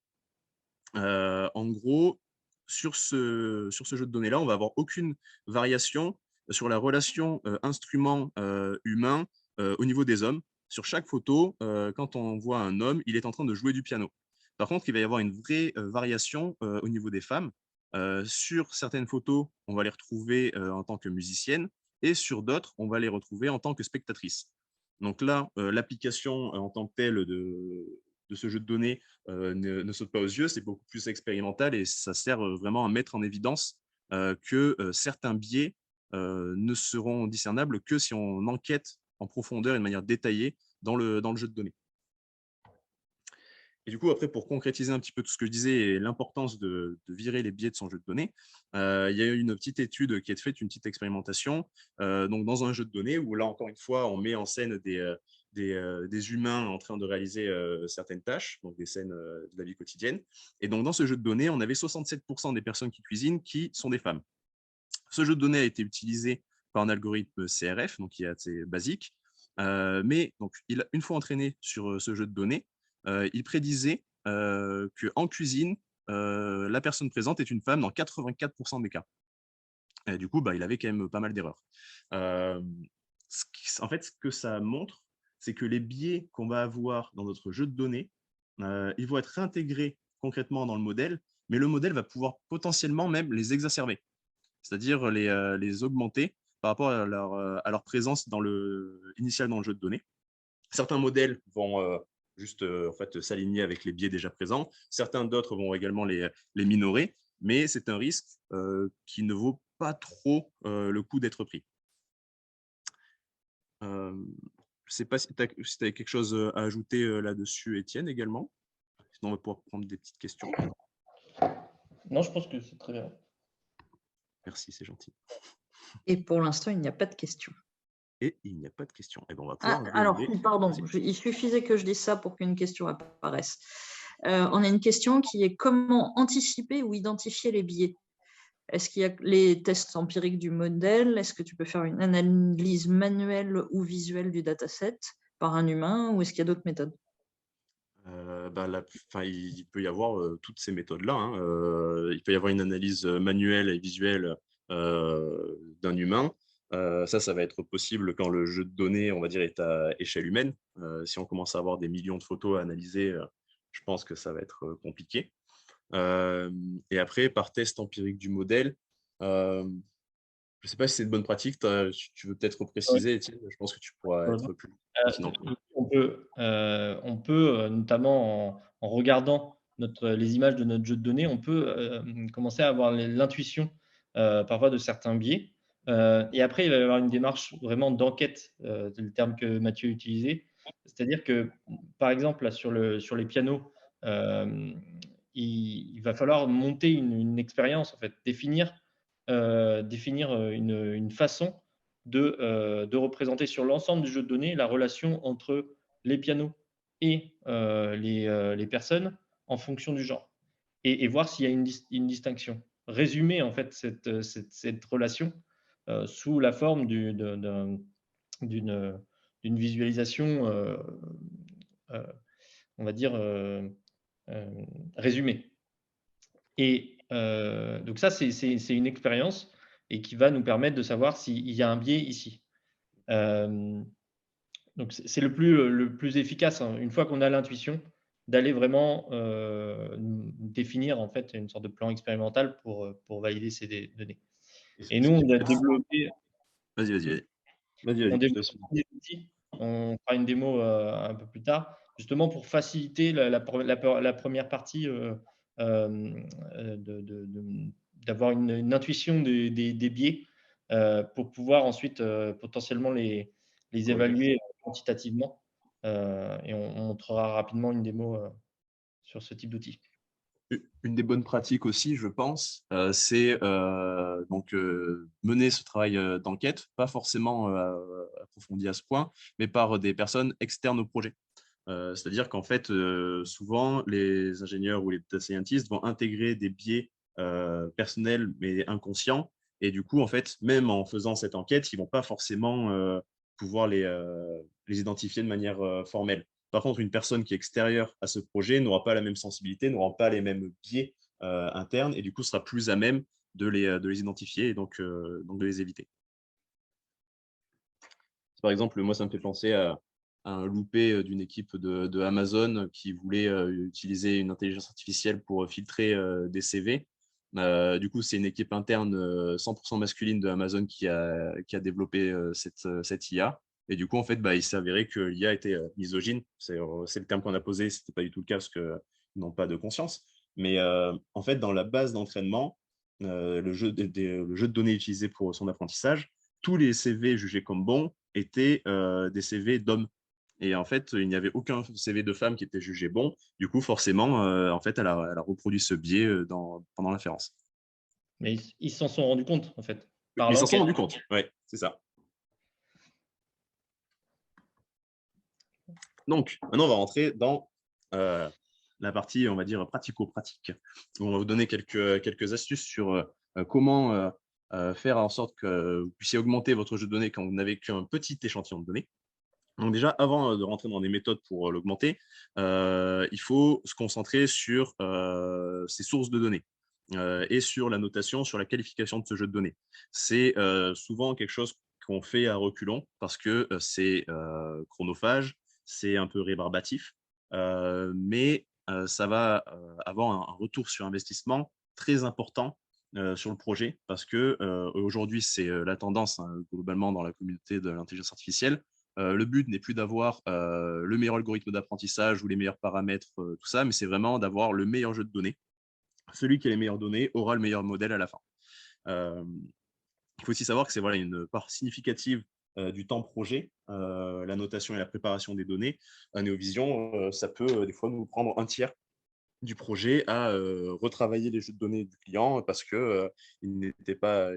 En gros, sur ce jeu de données-là, on va avoir aucune variation sur la relation instrument-humain au niveau des hommes. Sur chaque photo, quand on voit un homme, il est en train de jouer du piano. Par contre, il va y avoir une vraie variation au niveau des femmes. Sur certaines photos, on va les retrouver en tant que musiciennes, et sur d'autres, on va les retrouver en tant que spectatrices. Donc là, l'application en tant que telle de ce jeu de données ne saute pas aux yeux, c'est beaucoup plus expérimental et ça sert vraiment à mettre en évidence que certains biais ne seront discernables que si on enquête en profondeur et de manière détaillée dans le jeu de données. Et du coup, après, pour concrétiser un petit peu tout ce que je disais et l'importance de virer les biais de son jeu de données, il y a eu une petite étude qui est faite, une petite expérimentation, donc dans un jeu de données où là, encore une fois, on met en scène des humains en train de réaliser certaines tâches, donc des scènes de la vie quotidienne. Et donc, dans ce jeu de données, on avait 67% des personnes qui cuisinent qui sont des femmes. Ce jeu de données a été utilisé par un algorithme CRF, donc qui est assez basique, mais donc, une fois entraîné sur ce jeu de données, il prédisait qu'en cuisine, la personne présente est une femme dans 84% des cas. Et du coup, il avait quand même pas mal d'erreurs. En fait, ce que ça montre, c'est que les biais qu'on va avoir dans notre jeu de données, ils vont être réintégrés concrètement dans le modèle, mais le modèle va pouvoir potentiellement même les exacerber, c'est-à-dire les augmenter par rapport à leur présence initiale dans le jeu de données. Certains modèles vont juste en fait, s'aligner avec les biais déjà présents. Certains d'autres vont également les minorer, mais c'est un risque qui ne vaut pas trop le coup d'être pris. Je ne sais pas si tu as quelque chose à ajouter là-dessus, Étienne, également. Sinon, on va pouvoir prendre des petites questions. Non, je pense que c'est très bien. Merci, c'est gentil. Et pour l'instant, il n'y a pas de questions. Et il n'y a pas de questions. On va pouvoir alors, demander... pardon, il suffisait que je dise ça pour qu'une question apparaisse. On a une question qui est comment anticiper ou identifier les biais? Est-ce qu'il y a les tests empiriques du modèle? Est-ce que tu peux faire une analyse manuelle ou visuelle du dataset par un humain ou est-ce qu'il y a d'autres méthodes? Il peut y avoir toutes ces méthodes-là. Hein. Il peut y avoir une analyse manuelle et visuelle d'un humain. Ça va être possible quand le jeu de données, on va dire, est à échelle humaine. Si on commence à avoir des millions de photos à analyser, je pense que ça va être compliqué. Et après, par test empirique du modèle, je ne sais pas si c'est une bonne pratique. Tu veux peut-être préciser, Étienne? Je pense que tu pourras être plus pertinent. On peut notamment en regardant les images de notre jeu de données, on peut commencer à avoir l'intuition parfois de certains biais. Et après, il va y avoir une démarche vraiment d'enquête, c'est le terme que Mathieu a utilisé. C'est-à-dire que, par exemple, là, sur les pianos, il va falloir monter une expérience, en fait, définir une façon de représenter sur l'ensemble du jeu de données la relation entre les pianos et les personnes en fonction du genre et voir s'il y a une distinction. Résumer en fait cette relation sous la forme d'une visualisation, on va dire, résumée. Et donc ça, c'est une expérience et qui va nous permettre de savoir s'il y a un biais ici. Donc c'est le plus efficace, hein, une fois qu'on a l'intuition, d'aller vraiment définir en fait une sorte de plan expérimental pour valider ces données. Et nous, on a développé Vas-y. des outils. On fera une démo un peu plus tard, justement pour faciliter la première partie d'avoir une intuition des biais pour pouvoir ensuite potentiellement les évaluer quantitativement. Et on montrera rapidement une démo sur ce type d'outil. Une des bonnes pratiques aussi, je pense, c'est mener ce travail d'enquête, pas forcément approfondi à ce point, mais par des personnes externes au projet. C'est-à-dire qu'en fait, souvent, les ingénieurs ou les data scientists vont intégrer des biais personnels mais inconscients. Et du coup, en fait, même en faisant cette enquête, ils ne vont pas forcément pouvoir les identifier de manière formelle. Par contre, une personne qui est extérieure à ce projet n'aura pas la même sensibilité, n'aura pas les mêmes biais internes et du coup sera plus à même de les identifier et donc de les éviter. Par exemple, moi, ça me fait penser à un loupé d'une équipe de Amazon qui voulait utiliser une intelligence artificielle pour filtrer des CV. Du coup, c'est une équipe interne 100% masculine de Amazon qui a développé cette IA. Et du coup, en fait, il s'est avéré que l'IA était misogyne. C'est le terme qu'on a posé. Ce n'était pas du tout le cas parce qu'ils n'ont pas de conscience. Mais en fait, dans la base d'entraînement, le jeu de données utilisé pour son apprentissage, tous les CV jugés comme bons étaient des CV d'hommes. Et en fait, il n'y avait aucun CV de femme qui était jugé bon. Du coup, forcément, en fait, elle a reproduit ce biais pendant l'inférence. Mais ils s'en sont rendus compte, en fait. Mais ils s'en sont rendus compte, oui, c'est ça. Donc, maintenant, on va rentrer dans la partie, on va dire, pratico-pratique. On va vous donner quelques astuces sur comment faire en sorte que vous puissiez augmenter votre jeu de données quand vous n'avez qu'un petit échantillon de données. Donc déjà, avant de rentrer dans des méthodes pour l'augmenter, il faut se concentrer sur ces sources de données et sur la notation, sur la qualification de ce jeu de données. C'est souvent quelque chose qu'on fait à reculons parce que c'est chronophage, c'est un peu rébarbatif, mais ça va avoir un retour sur investissement très important sur le projet parce que aujourd'hui, c'est la tendance globalement dans la communauté de l'intelligence artificielle. Le but n'est plus d'avoir le meilleur algorithme d'apprentissage ou les meilleurs paramètres, tout ça, mais c'est vraiment d'avoir le meilleur jeu de données. Celui qui a les meilleures données aura le meilleur modèle à la fin. Il faut aussi savoir que c'est une part significative du temps projet, la notation et la préparation des données. Neovision, ça peut des fois nous prendre un tiers du projet à retravailler les jeux de données du client parce qu'ils n'étaient pas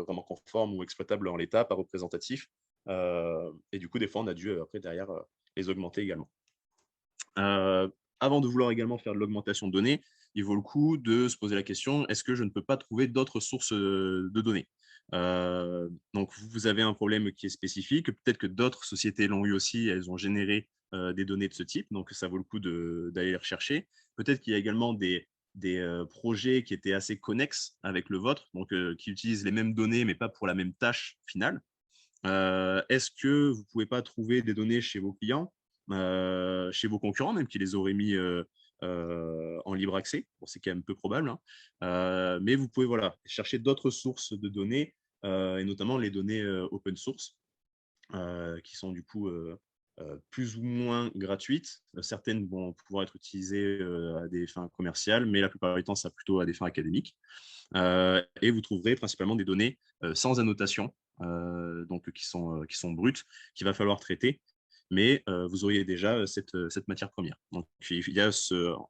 vraiment conformes ou exploitables en l'état, pas représentatifs. Et du coup, des fois, on a dû après derrière les augmenter également. Avant de vouloir également faire de l'augmentation de données, il vaut le coup de se poser la question, est-ce que je ne peux pas trouver d'autres sources de données? Donc, vous avez un problème qui est spécifique. Peut-être que d'autres sociétés l'ont eu aussi, elles ont généré des données de ce type, donc ça vaut le coup d'aller les rechercher. Peut-être qu'il y a également des projets qui étaient assez connexes avec le vôtre, donc qui utilisent les mêmes données, mais pas pour la même tâche finale. Est-ce que vous ne pouvez pas trouver des données chez vos clients, chez vos concurrents, même qui les auraient mis en libre accès? Bon, c'est quand même peu probable, hein. Mais vous pouvez chercher d'autres sources de données, et notamment les données open source, qui sont du coup plus ou moins gratuites. Certaines vont pouvoir être utilisées à des fins commerciales, mais la plupart du temps, ça plutôt à des fins académiques. Et vous trouverez principalement des données sans annotation, donc qui sont brutes, qu'il va falloir traiter, mais vous auriez déjà cette matière première. Donc il y a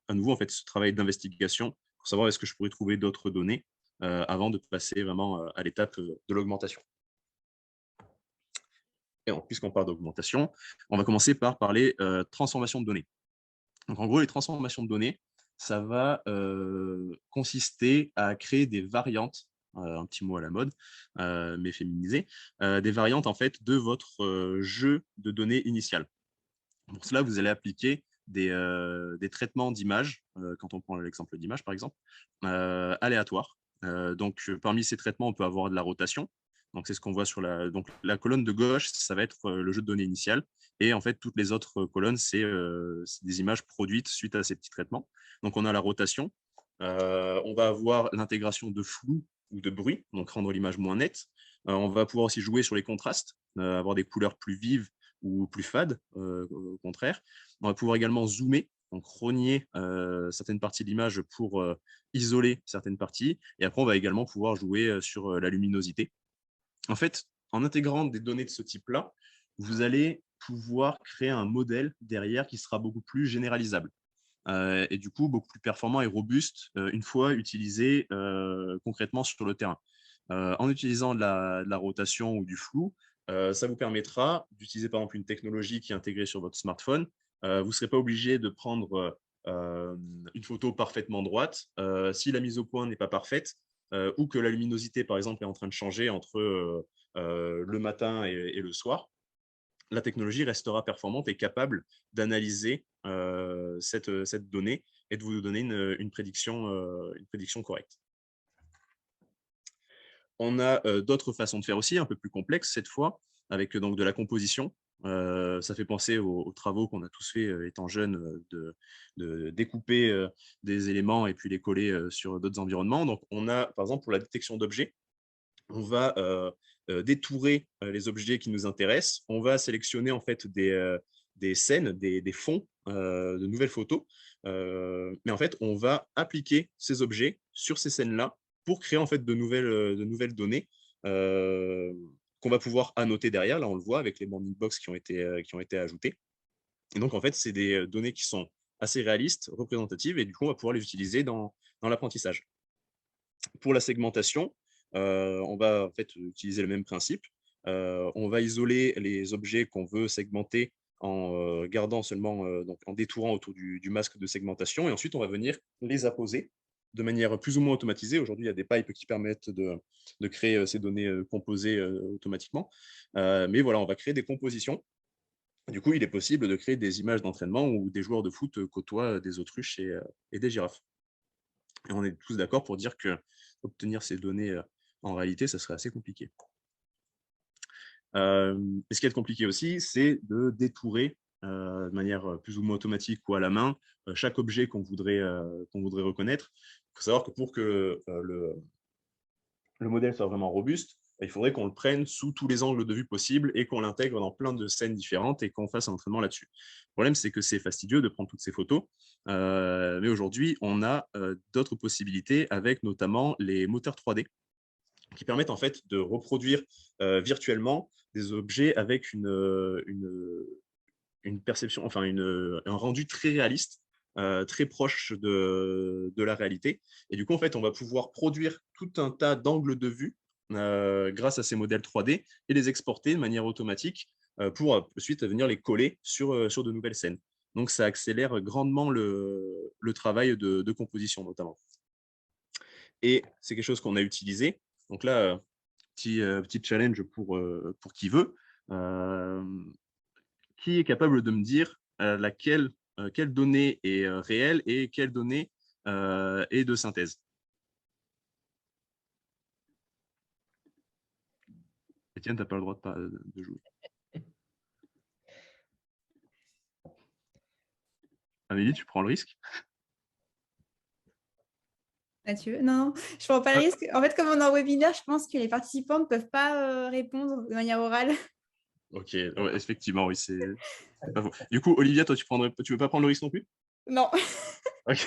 à nouveau en fait ce travail d'investigation pour savoir est-ce que je pourrais trouver d'autres données avant de passer vraiment à l'étape de l'augmentation. Et puisqu'on parle d'augmentation, on va commencer par parler transformation de données. Donc en gros, les transformations de données, ça va consister à créer des variantes, un petit mot à la mode, mais féminisé, des variantes en fait de votre jeu de données initial. Pour cela, vous allez appliquer des traitements d'images, quand on prend l'exemple d'image par exemple, aléatoires. Donc parmi ces traitements, on peut avoir de la rotation. Donc c'est ce qu'on voit sur la colonne de gauche, ça va être le jeu de données initial. Et en fait, toutes les autres colonnes, c'est des images produites suite à ces petits traitements. Donc on a la rotation. On va avoir l'intégration de flou ou de bruit, donc rendre l'image moins nette. On va pouvoir aussi jouer sur les contrastes, avoir des couleurs plus vives ou plus fades, au contraire. On va pouvoir également zoomer, donc rogner certaines parties de l'image pour isoler certaines parties. Et après, on va également pouvoir jouer sur la luminosité. En fait, en intégrant des données de ce type-là, vous allez pouvoir créer un modèle derrière qui sera beaucoup plus généralisable. et du coup beaucoup plus performant et robuste une fois utilisé concrètement sur le terrain. En utilisant de la rotation ou du flou, ça vous permettra d'utiliser par exemple une technologie qui est intégrée sur votre smartphone. Vous ne serez pas obligé de prendre une photo parfaitement droite. Si la mise au point n'est pas parfaite ou que la luminosité, par exemple, est en train de changer entre le matin et le soir, la technologie restera performante et capable d'analyser cette donnée et de vous donner une prédiction correcte. On a d'autres façons de faire aussi, un peu plus complexes cette fois, avec donc de la composition. Ça fait penser aux travaux qu'on a tous fait étant jeunes, de découper des éléments et puis les coller sur d'autres environnements. Donc, on a, par exemple, pour la détection d'objets, on va détourer les objets qui nous intéressent. On va sélectionner en fait des scènes, des fonds, de nouvelles photos. Mais en fait, on va appliquer ces objets sur ces scènes-là pour créer en fait de nouvelles données qu'on va pouvoir annoter derrière. Là, on le voit avec les bounding box qui ont été ajoutées. Et donc, en fait, c'est des données qui sont assez réalistes, représentatives, et du coup, on va pouvoir les utiliser dans l'apprentissage. Pour la segmentation, on va en fait utiliser le même principe. On va isoler les objets qu'on veut segmenter en gardant seulement, donc en détourant autour du masque de segmentation, et ensuite on va venir les apposer de manière plus ou moins automatisée. Aujourd'hui, il y a des pipes qui permettent de créer ces données composées automatiquement. Mais voilà, on va créer des compositions. Du coup, il est possible de créer des images d'entraînement où des joueurs de foot côtoient des autruches et des girafes. Et on est tous d'accord pour dire que obtenir ces données en réalité, ça serait assez compliqué. Et ce qui est compliqué aussi, c'est de détourer de manière plus ou moins automatique ou à la main chaque objet qu'on voudrait reconnaître. Il faut savoir que pour que le modèle soit vraiment robuste, il faudrait qu'on le prenne sous tous les angles de vue possibles et qu'on l'intègre dans plein de scènes différentes et qu'on fasse un entraînement là-dessus. Le problème, c'est que c'est fastidieux de prendre toutes ces photos, mais aujourd'hui, on a d'autres possibilités avec notamment les moteurs 3D qui permettent en fait de reproduire virtuellement des objets avec une perception, enfin un rendu très réaliste, très proche de la réalité. Et du coup, en fait, on va pouvoir produire tout un tas d'angles de vue grâce à ces modèles 3D et les exporter de manière automatique pour ensuite venir les coller sur de nouvelles scènes. Donc, ça accélère grandement le travail de composition, notamment. Et c'est quelque chose qu'on a utilisé. Donc là, petit challenge pour qui veut. Qui est capable de me dire quelle donnée est réelle et quelle donnée est de synthèse? Étienne, tu n'as pas le droit de jouer. Amélie, tu prends le risque? Mathieu, non, je ne prends pas le risque. En fait, comme on est en webinaire, je pense que les participants ne peuvent pas répondre de manière orale. Ok, ouais, effectivement, oui, c'est pas faux. Du coup, Olivia, toi, tu veux pas prendre le risque non plus? Non. Okay.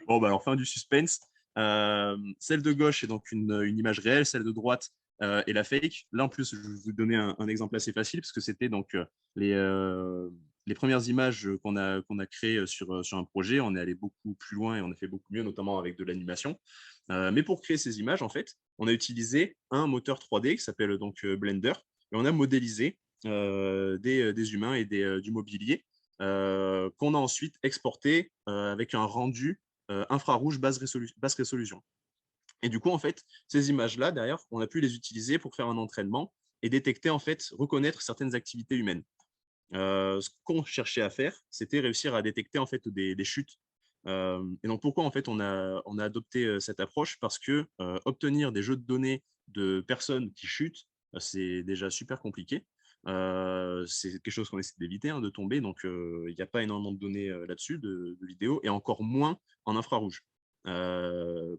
Bon, bah alors, fin du suspense. Celle de gauche est donc une image réelle, celle de droite est la fake. Là, en plus, je vais vous donner un exemple assez facile, parce que c'était donc les premières images qu'on a créées sur un projet. On est allé beaucoup plus loin et on a fait beaucoup mieux, notamment avec de l'animation. Mais pour créer ces images, en fait, on a utilisé un moteur 3D qui s'appelle donc Blender, et on a modélisé des humains et du mobilier qu'on a ensuite exporté avec un rendu infrarouge basse résolution. Et du coup, en fait, ces images-là, derrière, on a pu les utiliser pour faire un entraînement et détecter, en fait, reconnaître certaines activités humaines. Ce qu'on cherchait à faire, c'était réussir à détecter en fait des chutes. Et donc pourquoi en fait on a adopté cette approche? Parce que obtenir des jeux de données de personnes qui chutent, c'est déjà super compliqué. C'est quelque chose qu'on essaie d'éviter, de tomber. Donc il n'y a pas énormément de données là-dessus, de vidéos, et encore moins en infrarouge.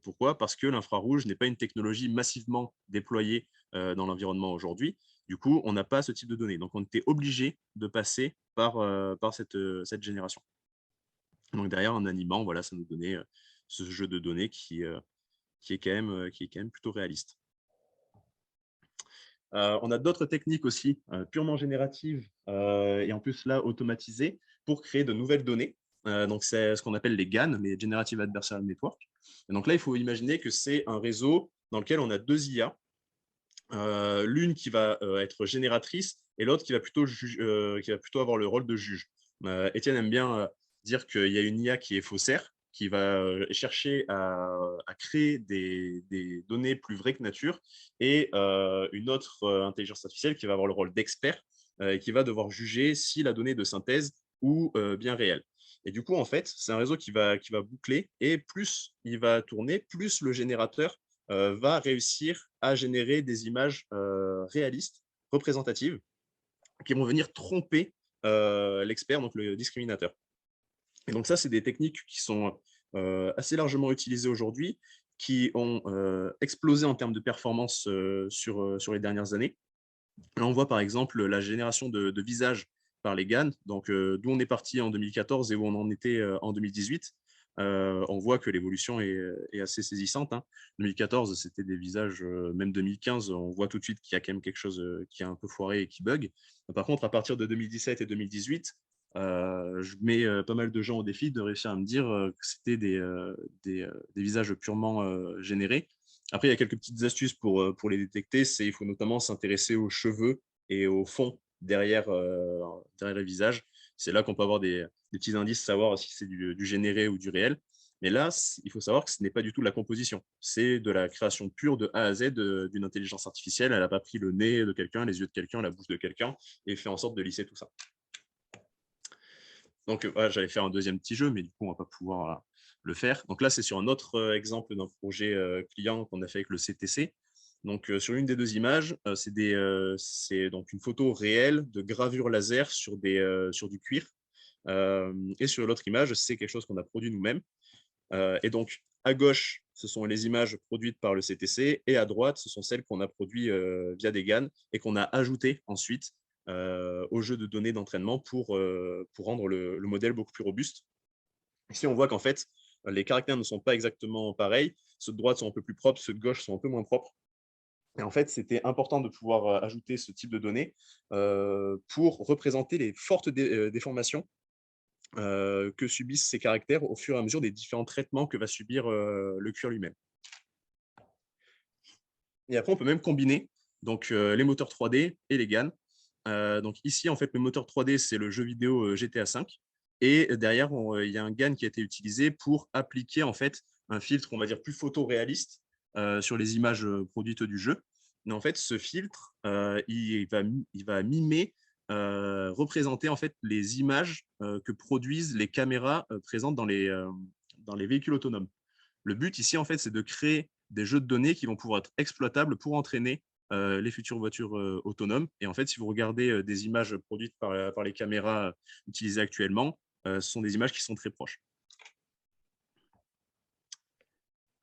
Pourquoi? Parce que l'infrarouge n'est pas une technologie massivement déployée dans l'environnement aujourd'hui. Du coup, on n'a pas ce type de données. Donc, on était obligé de passer par cette génération. Donc, derrière, en animant, voilà, ça nous donnait ce jeu de données qui est quand même plutôt réaliste. On a d'autres techniques aussi, purement génératives et en plus là, automatisées, pour créer de nouvelles données. Donc, c'est ce qu'on appelle les GAN, les Generative Adversarial Network. Et donc là, il faut imaginer que c'est un réseau dans lequel on a deux IA, l'une qui va être génératrice et l'autre qui va plutôt avoir le rôle de juge. Étienne aime bien dire qu'il y a une IA qui est faussaire, qui va chercher à créer des données plus vraies que nature, et une autre intelligence artificielle qui va avoir le rôle d'expert et qui va devoir juger si la donnée est de synthèse ou bien réelle. Et du coup, en fait, c'est un réseau qui va boucler, et plus il va tourner, plus le générateur va réussir à générer des images réalistes, représentatives, qui vont venir tromper l'expert, donc le discriminateur. Et donc ça, c'est des techniques qui sont assez largement utilisées aujourd'hui, qui ont explosé en termes de performance sur les dernières années. Là, on voit par exemple la génération de visages par les GAN, donc d'où on est parti en 2014 et où on en était en 2018. On voit que l'évolution est assez saisissante. 2014, c'était des visages, même 2015, on voit tout de suite qu'il y a quand même quelque chose qui est un peu foiré et qui bug. Par contre, à partir de 2017 et 2018, je mets pas mal de gens au défi de réussir à me dire que c'était des visages purement générés. Après, il y a quelques petites astuces pour les détecter. Il faut notamment s'intéresser aux cheveux et au fond derrière le visage. C'est là qu'on peut avoir des petits indices, savoir si c'est du généré ou du réel. Mais là, il faut savoir que ce n'est pas du tout de la composition. C'est de la création pure de A à Z d'une intelligence artificielle. Elle n'a pas pris le nez de quelqu'un, les yeux de quelqu'un, la bouche de quelqu'un et fait en sorte de lisser tout ça. Donc, voilà, j'allais faire un deuxième petit jeu, mais du coup, on ne va pas pouvoir le faire. Donc là, c'est sur un autre exemple d'un projet client qu'on a fait avec le CTC. Donc, sur une des deux images, c'est donc une photo réelle de gravure laser sur du cuir. Et sur l'autre image, c'est quelque chose qu'on a produit nous-mêmes. Et donc, à gauche, ce sont les images produites par le CTC, et à droite, ce sont celles qu'on a produites via des GAN et qu'on a ajoutées ensuite au jeu de données d'entraînement pour rendre le modèle beaucoup plus robuste. Ici, on voit qu'en fait, les caractères ne sont pas exactement pareils. Ceux de droite sont un peu plus propres, ceux de gauche sont un peu moins propres. Et en fait, c'était important de pouvoir ajouter ce type de données pour représenter les fortes déformations que subissent ces caractères au fur et à mesure des différents traitements que va subir le cuir lui-même. Et après, on peut même combiner donc, les moteurs 3D et les GAN. Donc ici, en fait, le moteur 3D, c'est le jeu vidéo GTA V. Et derrière, il y a un GAN qui a été utilisé pour appliquer en fait un filtre, on va dire, plus photoréaliste sur les images produites du jeu. Mais en fait, ce filtre, il va mimer, représenter en fait les images que produisent les caméras présentes dans les véhicules autonomes. Le but ici, en fait, c'est de créer des jeux de données qui vont pouvoir être exploitables pour entraîner les futures voitures autonomes. Et en fait, si vous regardez des images produites par les caméras utilisées actuellement, ce sont des images qui sont très proches.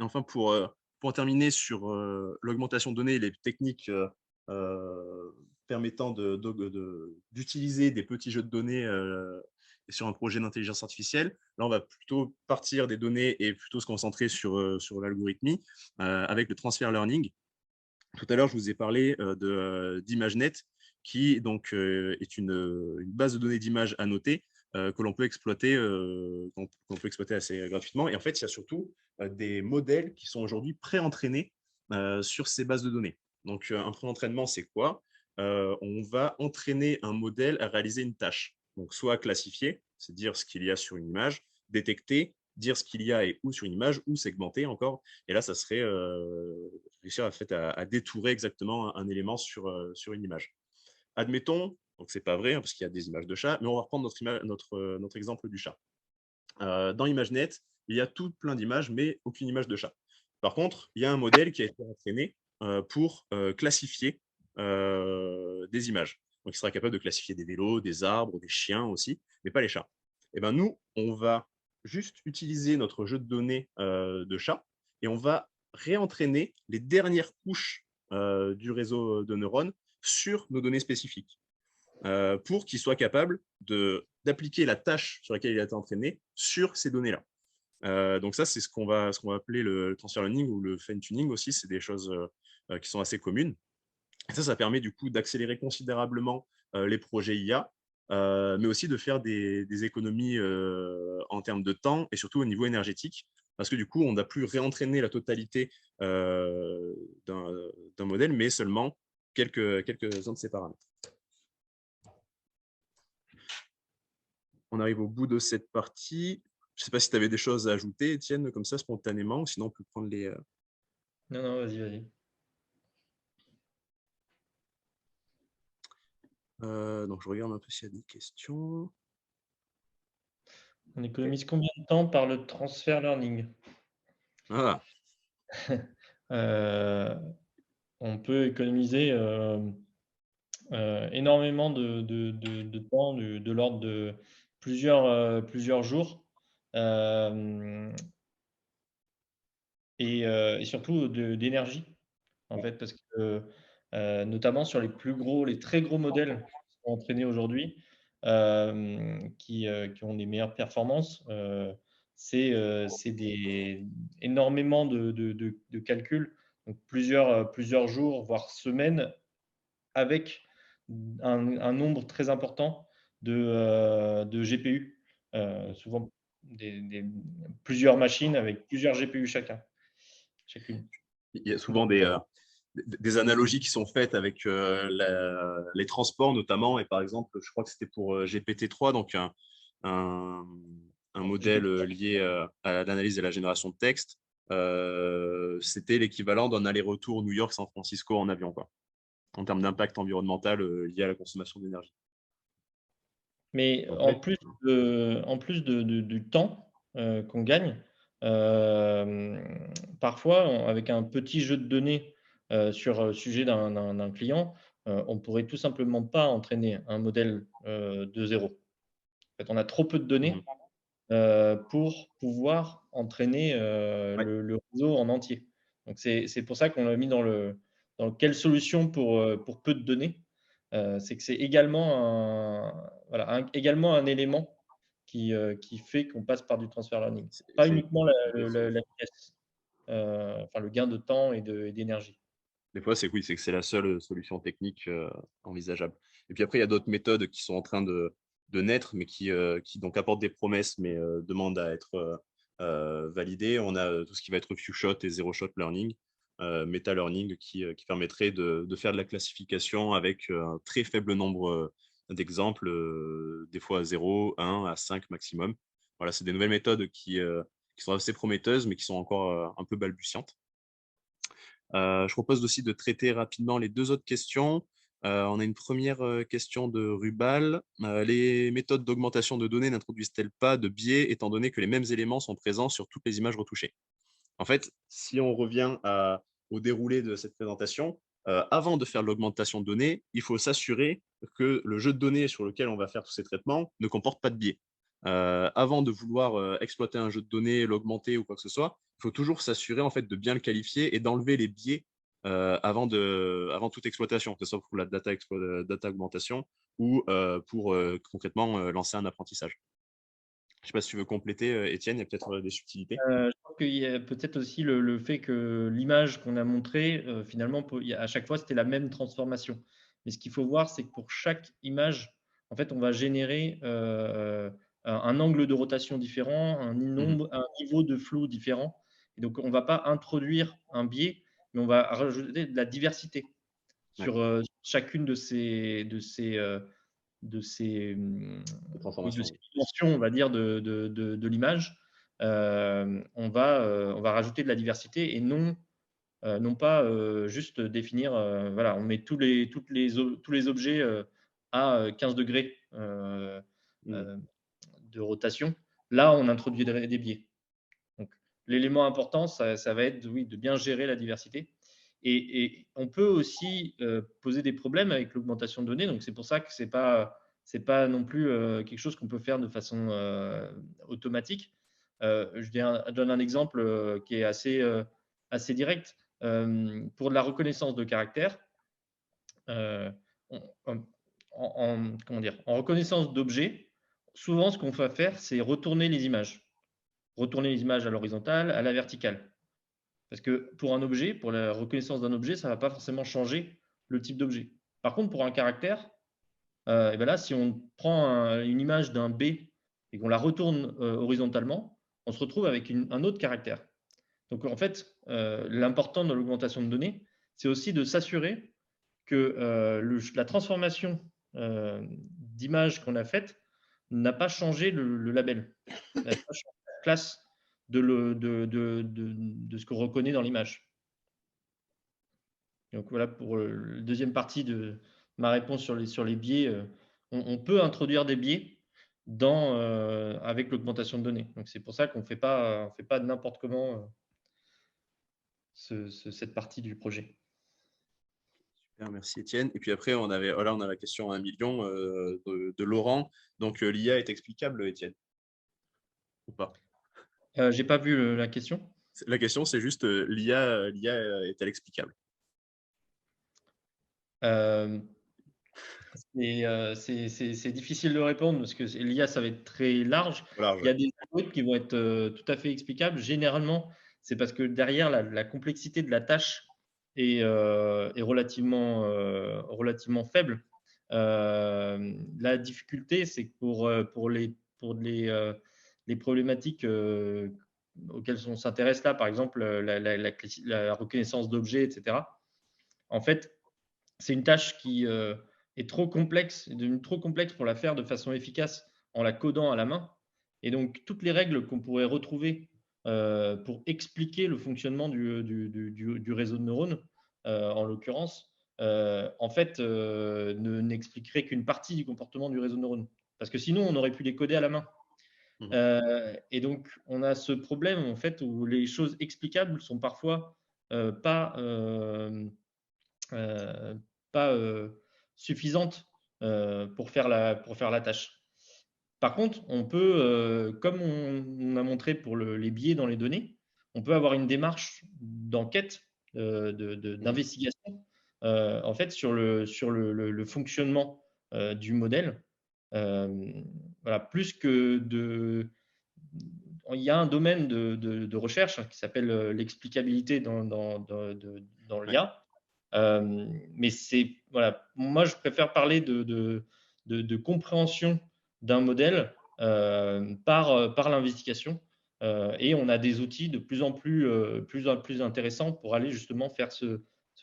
Et enfin, pour terminer sur l'augmentation de données et les techniques permettant d'utiliser des petits jeux de données sur un projet d'intelligence artificielle, là, on va plutôt partir des données et plutôt se concentrer sur l'algorithmie avec le transfer learning. Tout à l'heure, je vous ai parlé d'ImageNet, qui donc, est une base de données d'images annotées que l'on peut exploiter, assez gratuitement. Et en fait, il y a surtout des modèles qui sont aujourd'hui pré-entraînés sur ces bases de données. Donc, un pré-entraînement, c'est quoi? On va entraîner un modèle à réaliser une tâche. Donc, soit classifier, c'est dire ce qu'il y a sur une image, détecter, dire ce qu'il y a et où sur une image, ou segmenter encore. Et là, ça serait réussir à détourer exactement un élément sur une image. Admettons, donc c'est pas vrai, parce qu'il y a des images de chats, mais on va reprendre notre exemple du chat. Dans ImageNet, il y a tout plein d'images, mais aucune image de chat. Par contre, il y a un modèle qui a été entraîné pour classifier des images. Donc, il sera capable de classifier des vélos, des arbres, des chiens aussi, mais pas les chats. Et ben nous, on va juste utiliser notre jeu de données de chat et on va réentraîner les dernières couches du réseau de neurones sur nos données spécifiques pour qu'il soit capable d'appliquer la tâche sur laquelle il a été entraîné sur ces données-là. Donc ça, c'est ce qu'on va appeler le transfer learning ou le fine-tuning aussi. C'est des choses qui sont assez communes. Et ça permet du coup d'accélérer considérablement les projets IA mais aussi de faire des économies en termes de temps et surtout au niveau énergétique, parce que du coup, on n'a plus réentraîné la totalité d'un modèle, mais seulement quelques-uns de ses paramètres. On arrive au bout de cette partie. Je ne sais pas si tu avais des choses à ajouter, Étienne, comme ça, spontanément, ou sinon on peut prendre les… Non, vas-y. Donc, je regarde un peu s'il y a des questions. On économise combien de temps par le transfer learning? Ah, On peut économiser énormément de temps, de l'ordre de plusieurs jours. Et surtout d'énergie, en fait, parce que notamment sur les très gros modèles qui sont entraînés aujourd'hui, qui ont des meilleures performances, c'est énormément de calculs, donc plusieurs jours, voire semaines, avec un nombre très important de GPU, souvent plusieurs machines avec plusieurs GPU chacune. il y a souvent des analogies qui sont faites avec les transports notamment. Et par exemple, je crois que c'était pour GPT-3, donc un modèle lié à l'analyse et la génération de texte. C'était l'équivalent d'un aller-retour New York-San Francisco en avion, quoi, en termes d'impact environnemental lié à la consommation d'énergie. Mais Donc, en plus du temps qu'on gagne, parfois, avec un petit jeu de données sur le sujet d'un client, on pourrait tout simplement pas entraîner un modèle de zéro. En fait, on a trop peu de données pour pouvoir entraîner ouais. le réseau en entier. Donc, c'est pour ça qu'on l'a mis dans quelle solution pour peu de données. C'est que c'est également également un élément qui fait qu'on passe par du transfer learning. Pas uniquement la vitesse, enfin le gain de temps et d'énergie. Des fois, c'est que c'est la seule solution technique envisageable. Et puis après, il y a d'autres méthodes qui sont en train de naître, mais qui donc apportent des promesses, mais demandent à être validées. On a tout ce qui va être few shot et zero shot learning, meta learning, qui permettrait de faire de la classification avec un très faible nombre d'exemples, des fois 0, 1 à 5 maximum. Voilà, c'est des nouvelles méthodes qui sont assez prometteuses, mais qui sont encore un peu balbutiantes. Je propose aussi de traiter rapidement les deux autres questions. On a une première question de Rubal. Les méthodes d'augmentation de données n'introduisent-elles pas de biais étant donné que les mêmes éléments sont présents sur toutes les images retouchées? En fait, si on revient au déroulé de cette présentation, avant de faire l'augmentation de données, il faut s'assurer que le jeu de données sur lequel on va faire tous ces traitements ne comporte pas de biais. Avant de vouloir exploiter un jeu de données, l'augmenter ou quoi que ce soit, il faut toujours s'assurer en fait de bien le qualifier et d'enlever les biais avant toute exploitation, que ce soit pour la data augmentation ou pour concrètement lancer un apprentissage. Je ne sais pas si tu veux compléter, Étienne, il y a peut-être des subtilités. Je pense qu'il y a peut-être aussi le fait que l'image qu'on a montrée, finalement, à chaque fois, c'était la même transformation. Mais ce qu'il faut voir, c'est que pour chaque image, en fait, on va générer un angle de rotation différent, un niveau de flou différent. Et donc, on ne va pas introduire un biais, mais on va rajouter de la diversité sur chacune de ces dimensions, on va dire, de l'image. On va rajouter de la diversité et non pas juste définir, voilà, on met tous les objets à 15 degrés de rotation. Là, on introduit des biais. Donc, l'élément important, ça va être de bien gérer la diversité. Et on peut aussi poser des problèmes avec l'augmentation de données. Donc, c'est pour ça que c'est pas non plus quelque chose qu'on peut faire de façon automatique. Je donne un exemple qui est assez direct. Pour de la reconnaissance de caractère, en reconnaissance d'objets, souvent, ce qu'on va faire, c'est retourner les images. Retourner les images à l'horizontale, à la verticale. Parce que pour un objet, pour la reconnaissance d'un objet, ça ne va pas forcément changer le type d'objet. Par contre, pour un caractère, et ben là, si on prend une image d'un B et qu'on la retourne horizontalement, on se retrouve avec un autre caractère. Donc, en fait, l'important dans l'augmentation de données, c'est aussi de s'assurer que la transformation d'image qu'on a faite n'a pas changé le label, n'a pas changé la classe de ce qu'on reconnaît dans l'image. Donc voilà pour la deuxième partie de ma réponse sur les biais. On peut introduire des biais avec l'augmentation de données. Donc c'est pour ça qu'on ne fait pas n'importe comment cette partie du projet. Super, merci Étienne. Et puis après, on a la question à 1 million de Laurent. Donc l'IA est explicable, Étienne, ou pas? J'ai pas vu la question. La question, c'est juste l'IA est-elle explicable? C'est difficile de répondre parce que l'IA, ça va être très large. Voilà, Il y a des algorithmes qui vont être tout à fait explicables. Généralement, c'est parce que derrière, la complexité de la tâche est relativement faible. La difficulté, c'est que pour les problématiques auxquelles on s'intéresse là, par exemple la reconnaissance d'objets, etc., en fait, c'est une tâche qui est trop complexe, devenue trop complexe pour la faire de façon efficace en la codant à la main. Et donc, toutes les règles qu'on pourrait retrouver pour expliquer le fonctionnement du réseau de neurones, en l'occurrence, en fait, n'expliqueraient qu'une partie du comportement du réseau de neurones. Parce que sinon, on aurait pu les coder à la main. Et donc, on a ce problème en fait où les choses explicables sont parfois pas suffisante pour faire la tâche. Par contre, on peut, comme on a montré pour les biais dans les données, on peut avoir une démarche d'enquête, d'investigation, en fait, sur le fonctionnement du modèle. Voilà, plus que il y a un domaine de recherche qui s'appelle l'explicabilité dans l'IA. Mais voilà, moi, je préfère parler de compréhension d'un modèle par l'investigation. Et on a des outils de plus en plus intéressants pour aller justement faire ce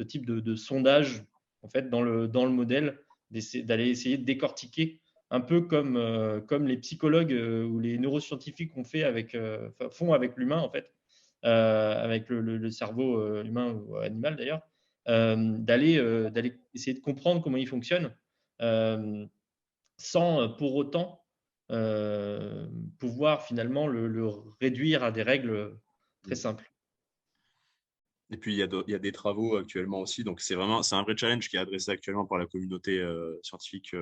type de sondage en fait, dans le modèle, d'aller essayer de décortiquer un peu comme les psychologues ou les neuroscientifiques font avec l'humain, en fait, avec le cerveau humain ou animal d'ailleurs. D'aller essayer de comprendre comment il fonctionne sans pour autant pouvoir finalement le réduire à des règles très simples. Et puis, il y a des travaux actuellement aussi. Donc, c'est un vrai challenge qui est adressé actuellement par la communauté scientifique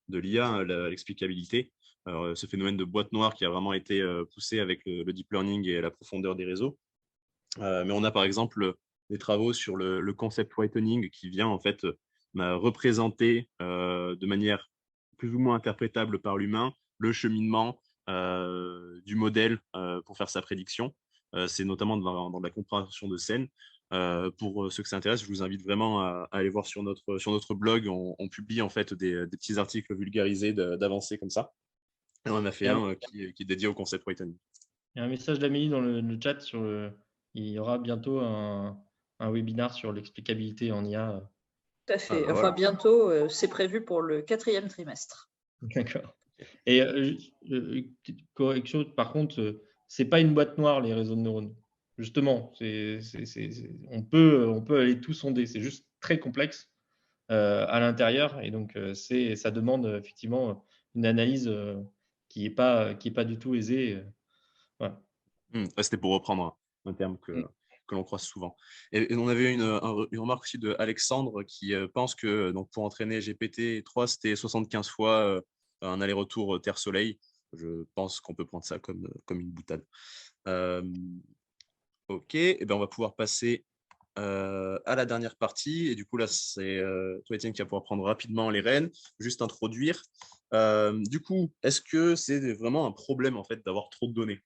de l'IA, l'explicabilité. Ce phénomène de boîte noire qui a vraiment été poussé avec le deep learning et la profondeur des réseaux. Mais on a par exemple des travaux sur le concept whitening qui vient en fait représenter de manière plus ou moins interprétable par l'humain le cheminement du modèle pour faire sa prédiction. C'est notamment dans la compréhension de scène. Pour ceux que ça intéresse, je vous invite vraiment à aller voir sur notre blog. On publie en fait des petits articles vulgarisés d'avancées comme ça. Et on en a fait un qui est dédié au concept whitening. Il y a un message d'Amélie dans le chat il y aura bientôt un webinaire sur l'explicabilité en IA. Tout à fait. Enfin, bientôt, c'est prévu pour le 4e trimestre. D'accord. Et correction, par contre, c'est pas une boîte noire, les réseaux de neurones. Justement, on peut aller tout sonder. C'est juste très complexe à l'intérieur. Et donc, ça demande effectivement une analyse qui est pas du tout aisée. Voilà. C'était pour reprendre un terme que l'on croise souvent. Et on avait une remarque aussi de Alexandre qui pense que donc, pour entraîner GPT-3, c'était 75 fois un aller-retour Terre-Soleil. Je pense qu'on peut prendre ça comme une boutade. Ok, et ben on va pouvoir passer à la dernière partie. Et du coup, là, c'est toi, Étienne, qui va pouvoir prendre rapidement les rênes, juste introduire. Du coup, est-ce que c'est vraiment un problème en fait, d'avoir trop de données?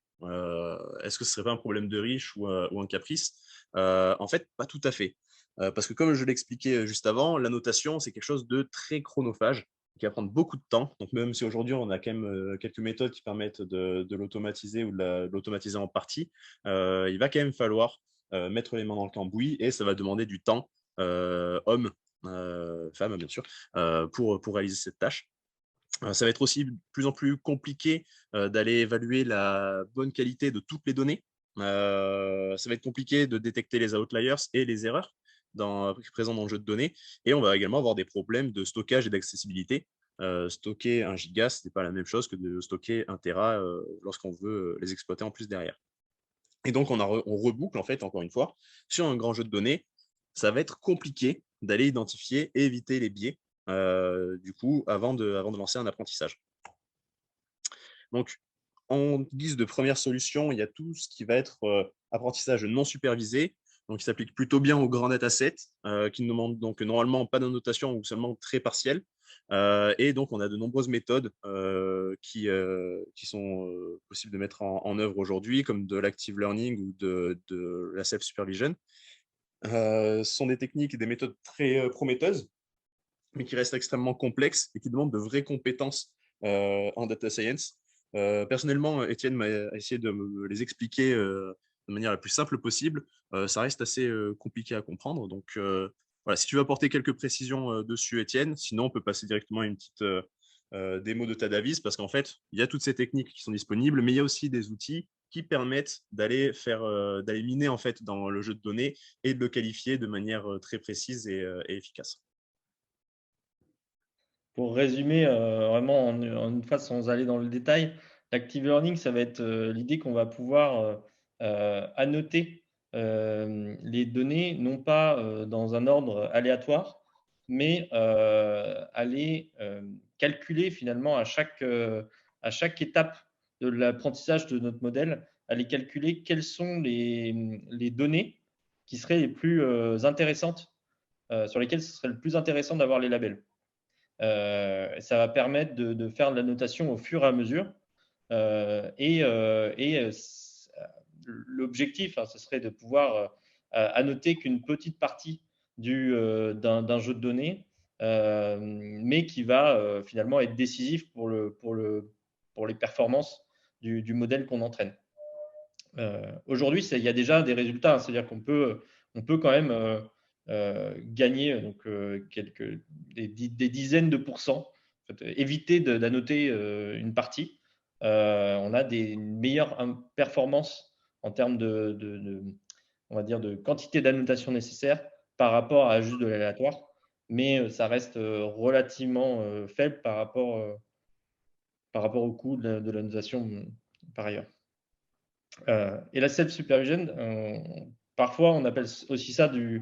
Est-ce que ce serait pas un problème de riche ou un caprice? En fait, pas tout à fait. Parce que comme je l'expliquais juste avant, la notation, c'est quelque chose de très chronophage. qui va prendre beaucoup de temps. Donc, même si aujourd'hui, on a quand même quelques méthodes qui permettent de l'automatiser ou de l'automatiser en partie, il va quand même falloir mettre les mains dans le cambouis et ça va demander du temps, homme, femme, bien sûr, pour réaliser cette tâche. Ça va être aussi de plus en plus compliqué d'aller évaluer la bonne qualité de toutes les données. Ça va être compliqué de détecter les outliers et les erreurs présentes dans le jeu de données. Et on va également avoir des problèmes de stockage et d'accessibilité. Stocker 1 giga, ce n'est pas la même chose que de stocker 1 Tera lorsqu'on veut les exploiter en plus derrière. Et donc, on reboucle, en fait, encore une fois, sur un grand jeu de données. Ça va être compliqué d'aller identifier et éviter les biais du coup, avant de lancer un apprentissage. Donc, en guise de première solution, il y a tout ce qui va être apprentissage non supervisé. Donc, il s'applique plutôt bien aux grands datasets qui ne demandent donc normalement pas d'annotation ou seulement très partielle. Et donc, on a de nombreuses méthodes qui sont possibles de mettre en œuvre aujourd'hui, comme de l'active learning ou de la self-supervision. Ce sont des techniques et des méthodes très prometteuses, mais qui restent extrêmement complexes et qui demandent de vraies compétences en data science. Personnellement, Étienne m'a essayé de me les expliquer de manière la plus simple possible. Ça reste assez compliqué à comprendre. Donc, voilà, si tu veux apporter quelques précisions dessus, Étienne, sinon on peut passer directement à une petite démo de Tadavis, parce qu'en fait, il y a toutes ces techniques qui sont disponibles, mais il y a aussi des outils qui permettent d'aller miner en fait dans le jeu de données et de le qualifier de manière très précise et efficace. Pour résumer vraiment en une phrase sans aller dans le détail, l'active learning, ça va être l'idée qu'on va pouvoir annoter les données, non pas dans un ordre aléatoire, mais aller calculer finalement à chaque étape de l'apprentissage de notre modèle, aller calculer quelles sont les données qui seraient les plus intéressantes, sur lesquelles ce serait le plus intéressant d'avoir les labels. Ça va permettre de faire de la notation au fur et à mesure. L'objectif, ce serait de pouvoir annoter qu'une petite partie d'un jeu de données, mais qui va finalement être décisif pour les performances du modèle qu'on entraîne. Aujourd'hui, il y a déjà des résultats, c'est-à-dire qu'on peut quand même gagner donc, des dizaines de pourcents, en fait, éviter d'annoter une partie. On a des meilleures performances en termes on va dire de quantité d'annotation nécessaire par rapport à juste de l'aléatoire, mais ça reste relativement faible par rapport au coût de la notation par ailleurs. Et la self-supervision, parfois on appelle aussi ça du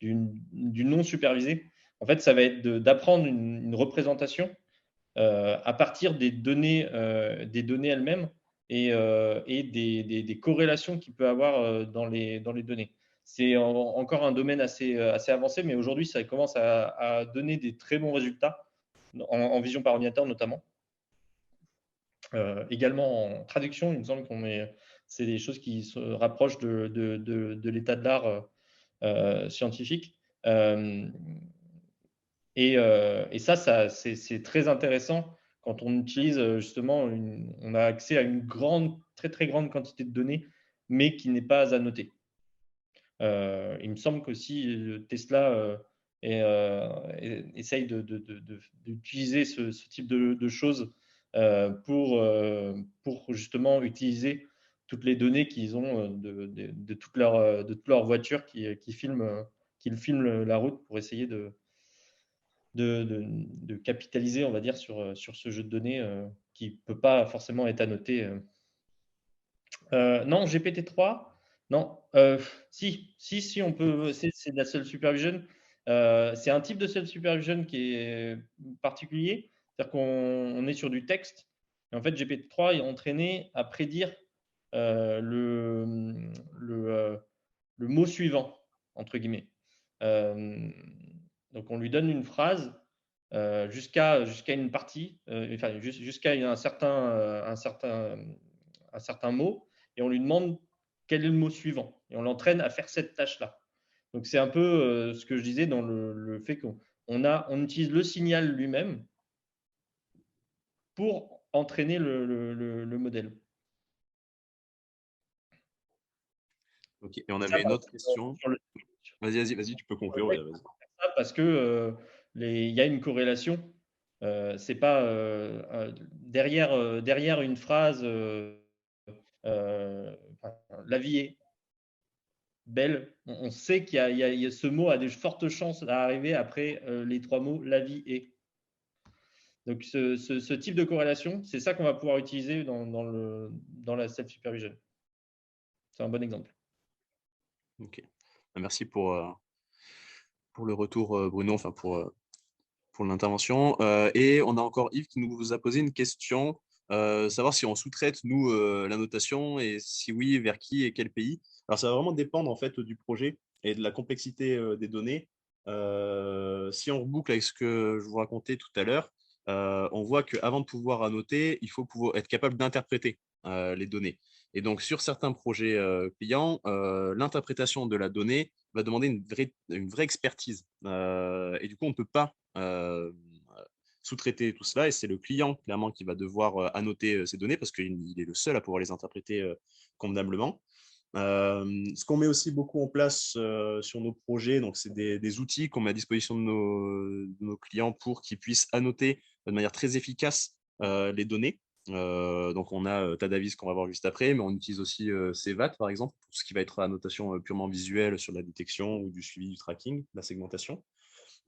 non supervisé. En fait, ça va être d'apprendre une représentation à partir des données elles-mêmes et des corrélations qu'il peut avoir dans les données. C'est encore un domaine assez avancé, mais aujourd'hui, ça commence à donner des très bons résultats en vision par ordinateur notamment. Également en traduction, il me semble c'est des choses qui se rapprochent de l'état de l'art scientifique. Et ça c'est très intéressant quand on utilise justement, on a accès à une très très grande quantité de données, mais qui n'est pas annotée. Il me semble qu'aussi Tesla essaye d'utiliser ce type de choses pour justement utiliser toutes les données qu'ils ont de toute leur voiture qui filment la route pour essayer de capitaliser, on va dire, sur ce jeu de données qui ne peut pas forcément être annoté. Non, GPT-3, non. Si, on peut. C'est de la self-supervision. C'est un type de self-supervision qui est particulier. C'est-à-dire qu'on est sur du texte. Et en fait, GPT-3 est entraîné à prédire le mot suivant, entre guillemets. Donc, on lui donne une phrase jusqu'à une partie, enfin, jusqu'à un certain mot, et on lui demande quel est le mot suivant. Et on l'entraîne à faire cette tâche-là. Donc, c'est un peu ce que je disais dans le fait qu'on utilise le signal lui-même pour entraîner le modèle. Ok, et on Ça, avait une autre question. sur le- Vas-y, tu peux conclure. Ouais, vas-y. parce que il y a une corrélation. C'est pas derrière une phrase la vie est belle. On sait qu'il y a ce mot a des fortes chances d'arriver après les 3 mots la vie est. Donc ce type de corrélation, c'est ça qu'on va pouvoir utiliser dans la self-supervision. C'est un bon exemple. Ok. Merci pour le retour, Bruno, enfin pour l'intervention. Et on a encore Yves qui nous a posé une question, savoir si on sous-traite, nous, la notation, et si oui, vers qui et quel pays. Alors, ça va vraiment dépendre en fait du projet et de la complexité des données. Si on reboucle avec ce que je vous racontais tout à l'heure, on voit qu'avant de pouvoir annoter, il faut pouvoir être capable d'interpréter les données. Et donc, sur certains projets clients, l'interprétation de la donnée va demander une vraie expertise. Et du coup, on ne peut pas sous-traiter tout cela, et c'est le client clairement qui va devoir annoter ces données parce qu'il est le seul à pouvoir les interpréter convenablement. Ce qu'on met aussi beaucoup en place sur nos projets, donc c'est des outils qu'on met à disposition de nos clients pour qu'ils puissent annoter de manière très efficace les données. Donc on a Tadavis qu'on va voir juste après, mais on utilise aussi CVAT par exemple, pour ce qui va être annotation purement visuelle sur la détection ou du suivi du tracking, la segmentation.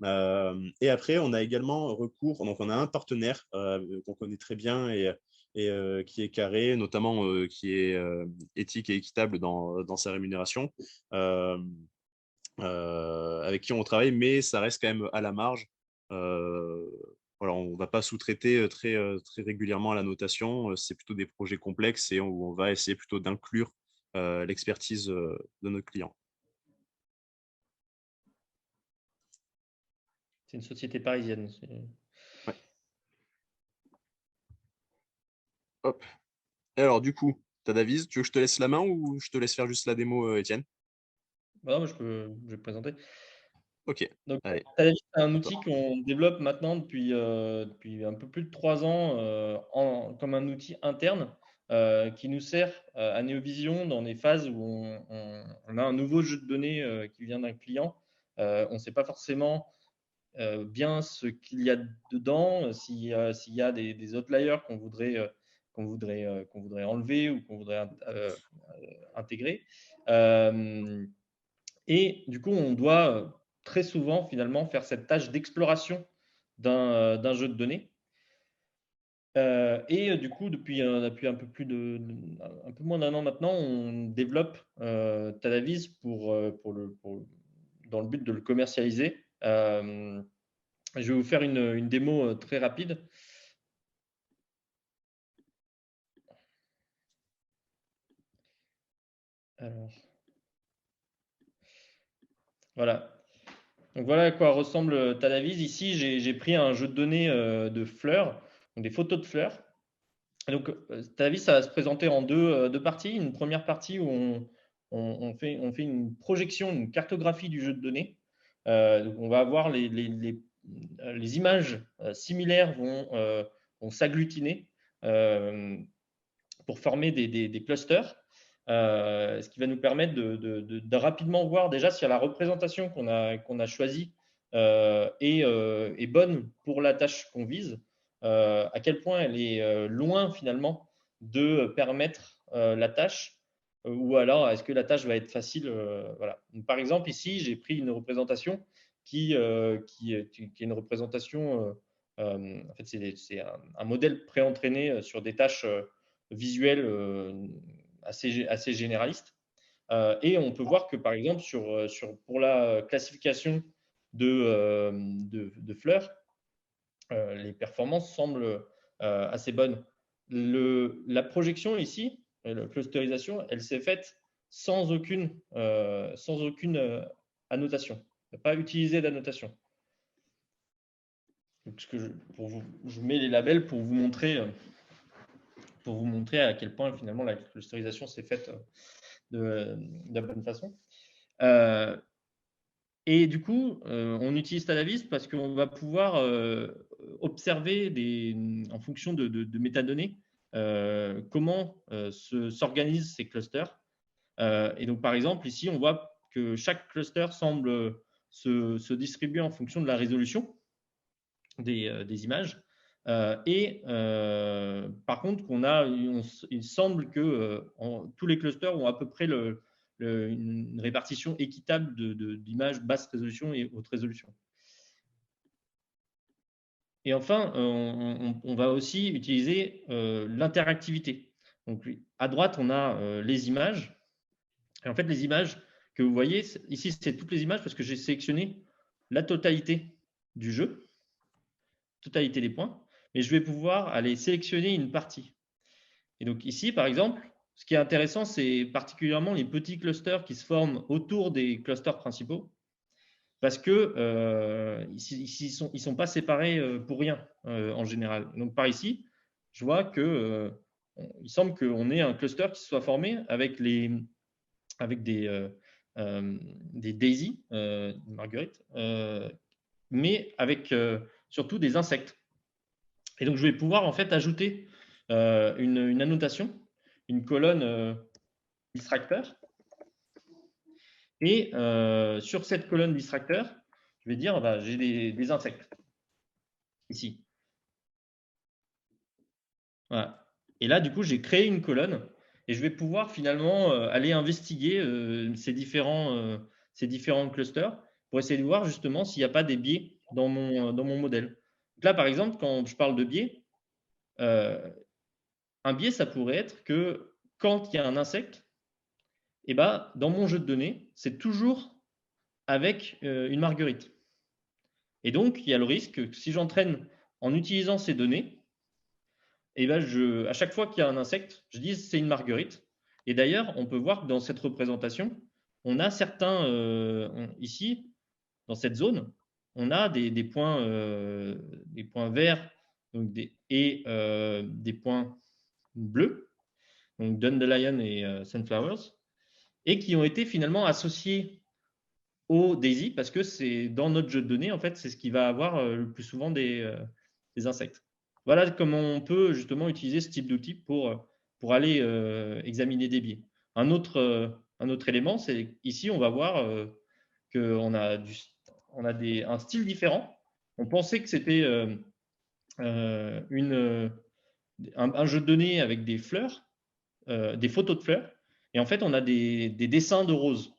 Et après, on a également recours, donc on a un partenaire qu'on connaît très bien et qui est carré, notamment qui est éthique et équitable dans sa rémunération, avec qui on travaille, mais ça reste quand même à la marge. Voilà, on ne va pas sous-traiter très régulièrement à la notation, c'est plutôt des projets complexes et où on va essayer plutôt d'inclure l'expertise de notre client. C'est une société parisienne. Ouais. Hop. Et alors, du coup, Tadavis, tu veux que je te laisse la main ou je te laisse faire juste la démo, Étienne? Bah non, je vais présenter. Ok, Donc, allez, Tadavis, c'est un à toi. outil qu'on développe maintenant depuis un peu plus de 3 ans comme un outil interne qui nous sert à Neovision dans des phases où on a un nouveau jeu de données qui vient d'un client. On ne sait pas forcément bien ce qu'il y a dedans, s'il y a des outliers qu'on voudrait enlever ou qu'on voudrait intégrer. Et du coup, on doit très souvent finalement faire cette tâche d'exploration d'un jeu de données. Et du coup, depuis un peu moins d'un an maintenant, on développe Tadavis dans le but de le commercialiser. Je vais vous faire une démo très rapide. Alors, voilà. Donc voilà à quoi ressemble Tadavis. Ici, j'ai pris un jeu de données de fleurs, donc des photos de fleurs. Et donc, Tadavis, ça va se présenter en deux parties. Une première partie où on fait une projection, une cartographie du jeu de données. Donc on va avoir les images similaires vont s'agglutiner pour former des clusters. Ce qui va nous permettre de rapidement voir déjà si la représentation qu'on a choisie est bonne pour la tâche qu'on vise, à quel point elle est loin finalement de permettre la tâche, ou alors est-ce que la tâche va être facile. Voilà. Donc, par exemple, ici, j'ai pris une représentation qui est une représentation, en fait, c'est un modèle préentraîné sur des tâches visuelles assez généralistes. Et on peut voir que, par exemple, pour la classification de fleurs, les performances semblent assez bonnes. La projection ici, la clusterisation, elle s'est faite sans aucune annotation. On n'a pas utilisé d'annotation. Donc, je mets les labels pour vous montrer à quel point finalement la clusterisation s'est faite de la bonne façon. Et du coup, on utilise Tadavis parce qu'on va pouvoir observer en fonction de métadonnées comment s'organisent ces clusters. Et donc, par exemple, ici, on voit que chaque cluster semble se distribuer en fonction de la résolution des images. Par contre, il semble que tous les clusters ont à peu près une répartition équitable d'images basse résolution et haute résolution. Et enfin, on va aussi utiliser l'interactivité. Donc, à droite, on a les images. Et en fait, les images que vous voyez, ici, c'est toutes les images parce que j'ai sélectionné la totalité du jeu, totalité des points, mais je vais pouvoir aller sélectionner une partie. Et donc ici, par exemple, ce qui est intéressant, c'est particulièrement les petits clusters qui se forment autour des clusters principaux, parce que ils sont pas séparés pour rien en général. Donc par ici, je vois que il semble qu'on ait un cluster qui soit formé avec des daisies, marguerites, mais avec surtout des insectes. Et donc je vais pouvoir en fait ajouter une annotation, une colonne distracteur. Et sur cette colonne distracteur, je vais dire bah, j'ai des insectes ici. Voilà. Et là, du coup, j'ai créé une colonne et je vais pouvoir finalement aller investiguer ces différents clusters pour essayer de voir justement s'il n'y a pas des biais dans mon modèle. Donc là, par exemple, quand je parle de biais, un biais, ça pourrait être que quand il y a un insecte, eh ben, dans mon jeu de données, c'est toujours avec une marguerite. Et donc, il y a le risque que si j'entraîne en utilisant ces données, eh ben, à chaque fois qu'il y a un insecte, je dis c'est une marguerite. Et d'ailleurs, on peut voir que dans cette représentation, on a ici, dans cette zone, on a des points verts donc et des points bleus, donc Dandelion et Sunflowers, et qui ont été finalement associés au Daisy parce que c'est dans notre jeu de données, en fait, c'est ce qui va avoir le plus souvent des insectes. Voilà comment on peut justement utiliser ce type d'outil pour aller examiner des biais. Un autre élément, c'est ici, on va voir qu'on a, un style différent. On pensait que c'était un jeu de données avec des fleurs, des photos de fleurs, et en fait, on a des dessins de roses.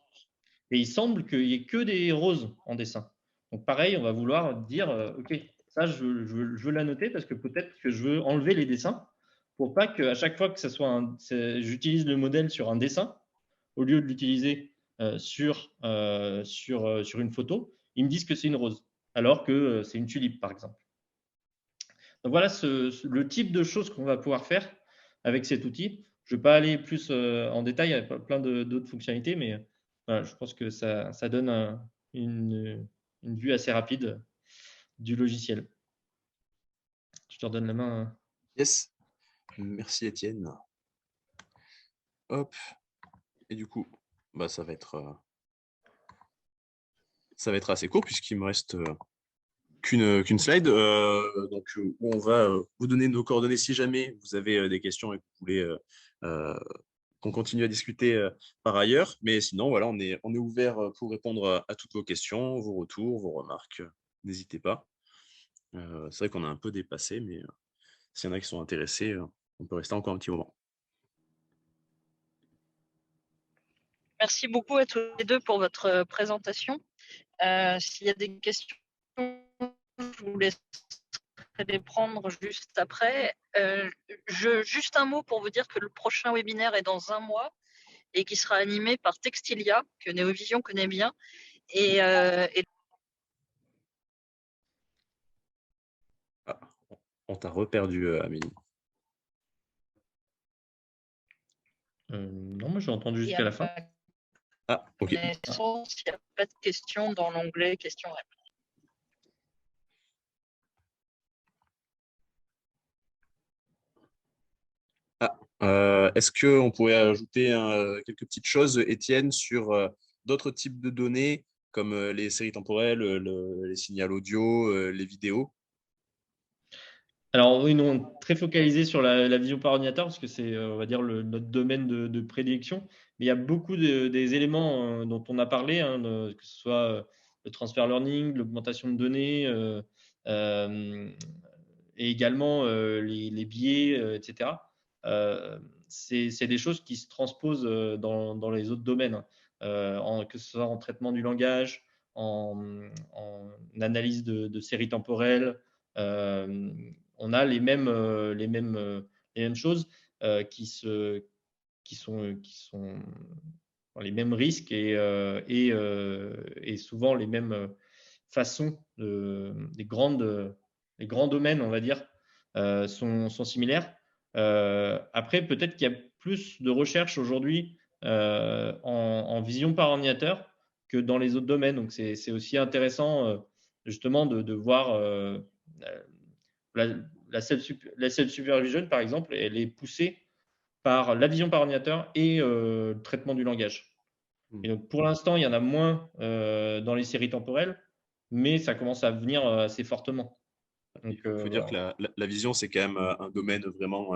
Et il semble qu'il n'y ait que des roses en dessin. Donc pareil, on va vouloir dire, OK, ça, je veux la noter parce que peut-être que je veux enlever les dessins pour pas qu'à chaque fois que j'utilise le modèle sur un dessin, au lieu de l'utiliser sur une photo, ils me disent que c'est une rose, alors que c'est une tulipe, par exemple. Donc voilà le type de choses qu'on va pouvoir faire avec cet outil. Je ne vais pas aller plus en détail, il y a plein d'autres fonctionnalités, mais voilà, je pense que ça donne une vue assez rapide du logiciel. Je te redonne la main. Yes, merci Étienne. Hop, et du coup, bah, ça va être assez court puisqu'il me reste qu'une slide, donc où on va vous donner nos coordonnées si jamais vous avez des questions et que vous voulez qu'on continue à discuter par ailleurs. Mais sinon, voilà, on est ouvert pour répondre à toutes vos questions, vos retours, vos remarques. N'hésitez pas. C'est vrai qu'on a un peu dépassé, mais s'il y en a qui sont intéressés, on peut rester encore un petit moment. Merci beaucoup à tous les deux pour votre présentation. S'il y a des questions, je vous laisserai les prendre juste après. Juste un mot pour vous dire que le prochain webinaire est dans 1 mois et qui sera animé par Textilia, que Néovision connaît bien. On t'a reperdu, Amélie. Non, moi j'ai entendu jusqu'à la fin. Ah, ok. Il n'y a pas de questions dans l'onglet questions-réponses. Est-ce qu'on pourrait ajouter quelques petites choses, Étienne, sur d'autres types de données, comme les séries temporelles, les signaux audio, les vidéos? Alors oui, nous, on est très focalisé sur la vision par ordinateur parce que c'est, on va dire, notre domaine de prédilection. Mais il y a beaucoup des éléments dont on a parlé, hein, que ce soit le transfer learning, l'augmentation de données, et également les biais, etc. C'est des choses qui se transposent dans les autres domaines, que ce soit en traitement du langage, en analyse de séries temporelles. On a les mêmes choses qui sont les mêmes risques et souvent les mêmes façons les grands domaines, on va dire, sont similaires. Après, peut-être qu'il y a plus de recherche aujourd'hui en vision par ordinateur que dans les autres domaines. Donc, c'est aussi intéressant justement de voir la self-supervision, par exemple, elle est poussée par la vision par ordinateur et le traitement du langage. Et donc, pour l'instant, il y en a moins dans les séries temporelles, mais ça commence à venir assez fortement. Donc, Il faut dire que la vision, c'est quand même un domaine vraiment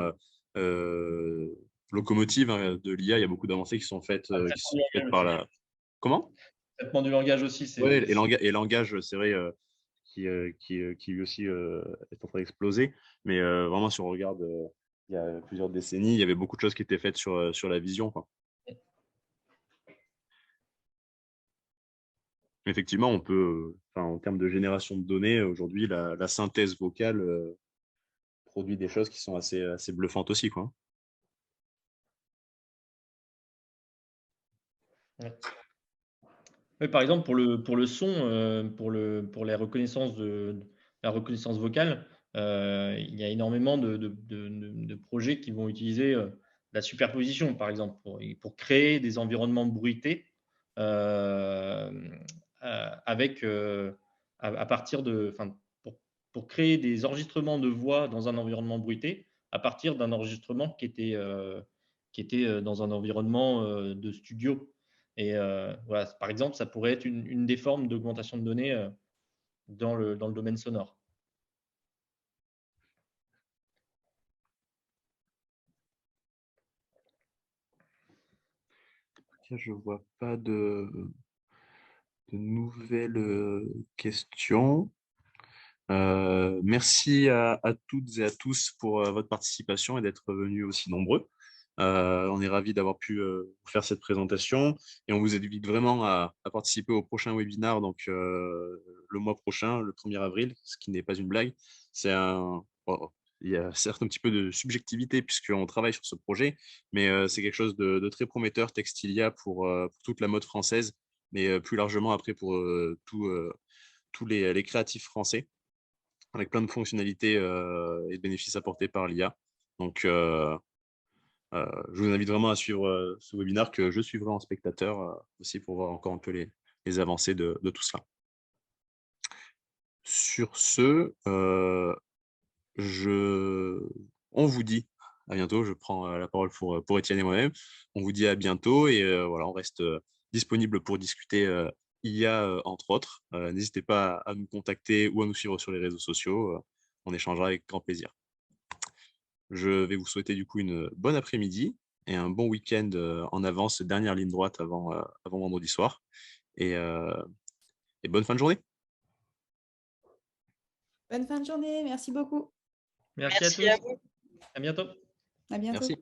locomotive de l'IA. Il y a beaucoup d'avancées qui sont faites par la… Comment? Le traitement du langage aussi, c'est… Oui, et langage, c'est vrai, qui lui aussi est en train d'exploser. Mais vraiment, si on regarde il y a plusieurs décennies, il y avait beaucoup de choses qui étaient faites sur la vision, quoi. Effectivement, on peut, en termes de génération de données, aujourd'hui, la synthèse vocale produit des choses qui sont assez bluffantes aussi, quoi. Ouais. Oui, par exemple, pour le son, pour la reconnaissance la reconnaissance vocale, il y a énormément de projets qui vont utiliser la superposition, par exemple, pour créer des environnements bruités avec, à partir pour créer des enregistrements de voix dans un environnement bruité à partir d'un enregistrement qui était dans un environnement de studio. Et voilà, par exemple, ça pourrait être une des formes d'augmentation de données dans le domaine sonore. Je ne vois pas de nouvelles questions. Merci à toutes et à tous pour votre participation et d'être venus aussi nombreux. On est ravis d'avoir pu faire cette présentation et on vous invite vraiment à participer au prochain webinaire, donc le mois prochain, le 1er avril, ce qui n'est pas une blague. Il y a certes un petit peu de subjectivité puisqu'on travaille sur ce projet, mais c'est quelque chose de très prometteur, Textilia, pour toute la mode française, mais plus largement après pour tous les créatifs français, avec plein de fonctionnalités et de bénéfices apportés par l'IA. Donc, je vous invite vraiment à suivre ce webinaire que je suivrai en spectateur aussi pour voir encore un peu les avancées de tout cela. Sur ce, on vous dit à bientôt. Je prends la parole pour Étienne et moi-même. On vous dit à bientôt et voilà, on reste disponible pour discuter IA entre autres. N'hésitez pas à nous contacter ou à nous suivre sur les réseaux sociaux. On échangera avec grand plaisir. Je vais vous souhaiter du coup une bonne après-midi et un bon week-end en avance, dernière ligne droite avant vendredi soir. Et bonne fin de journée. Bonne fin de journée, merci beaucoup. Merci à tous. à vous. À bientôt. À bientôt. Merci.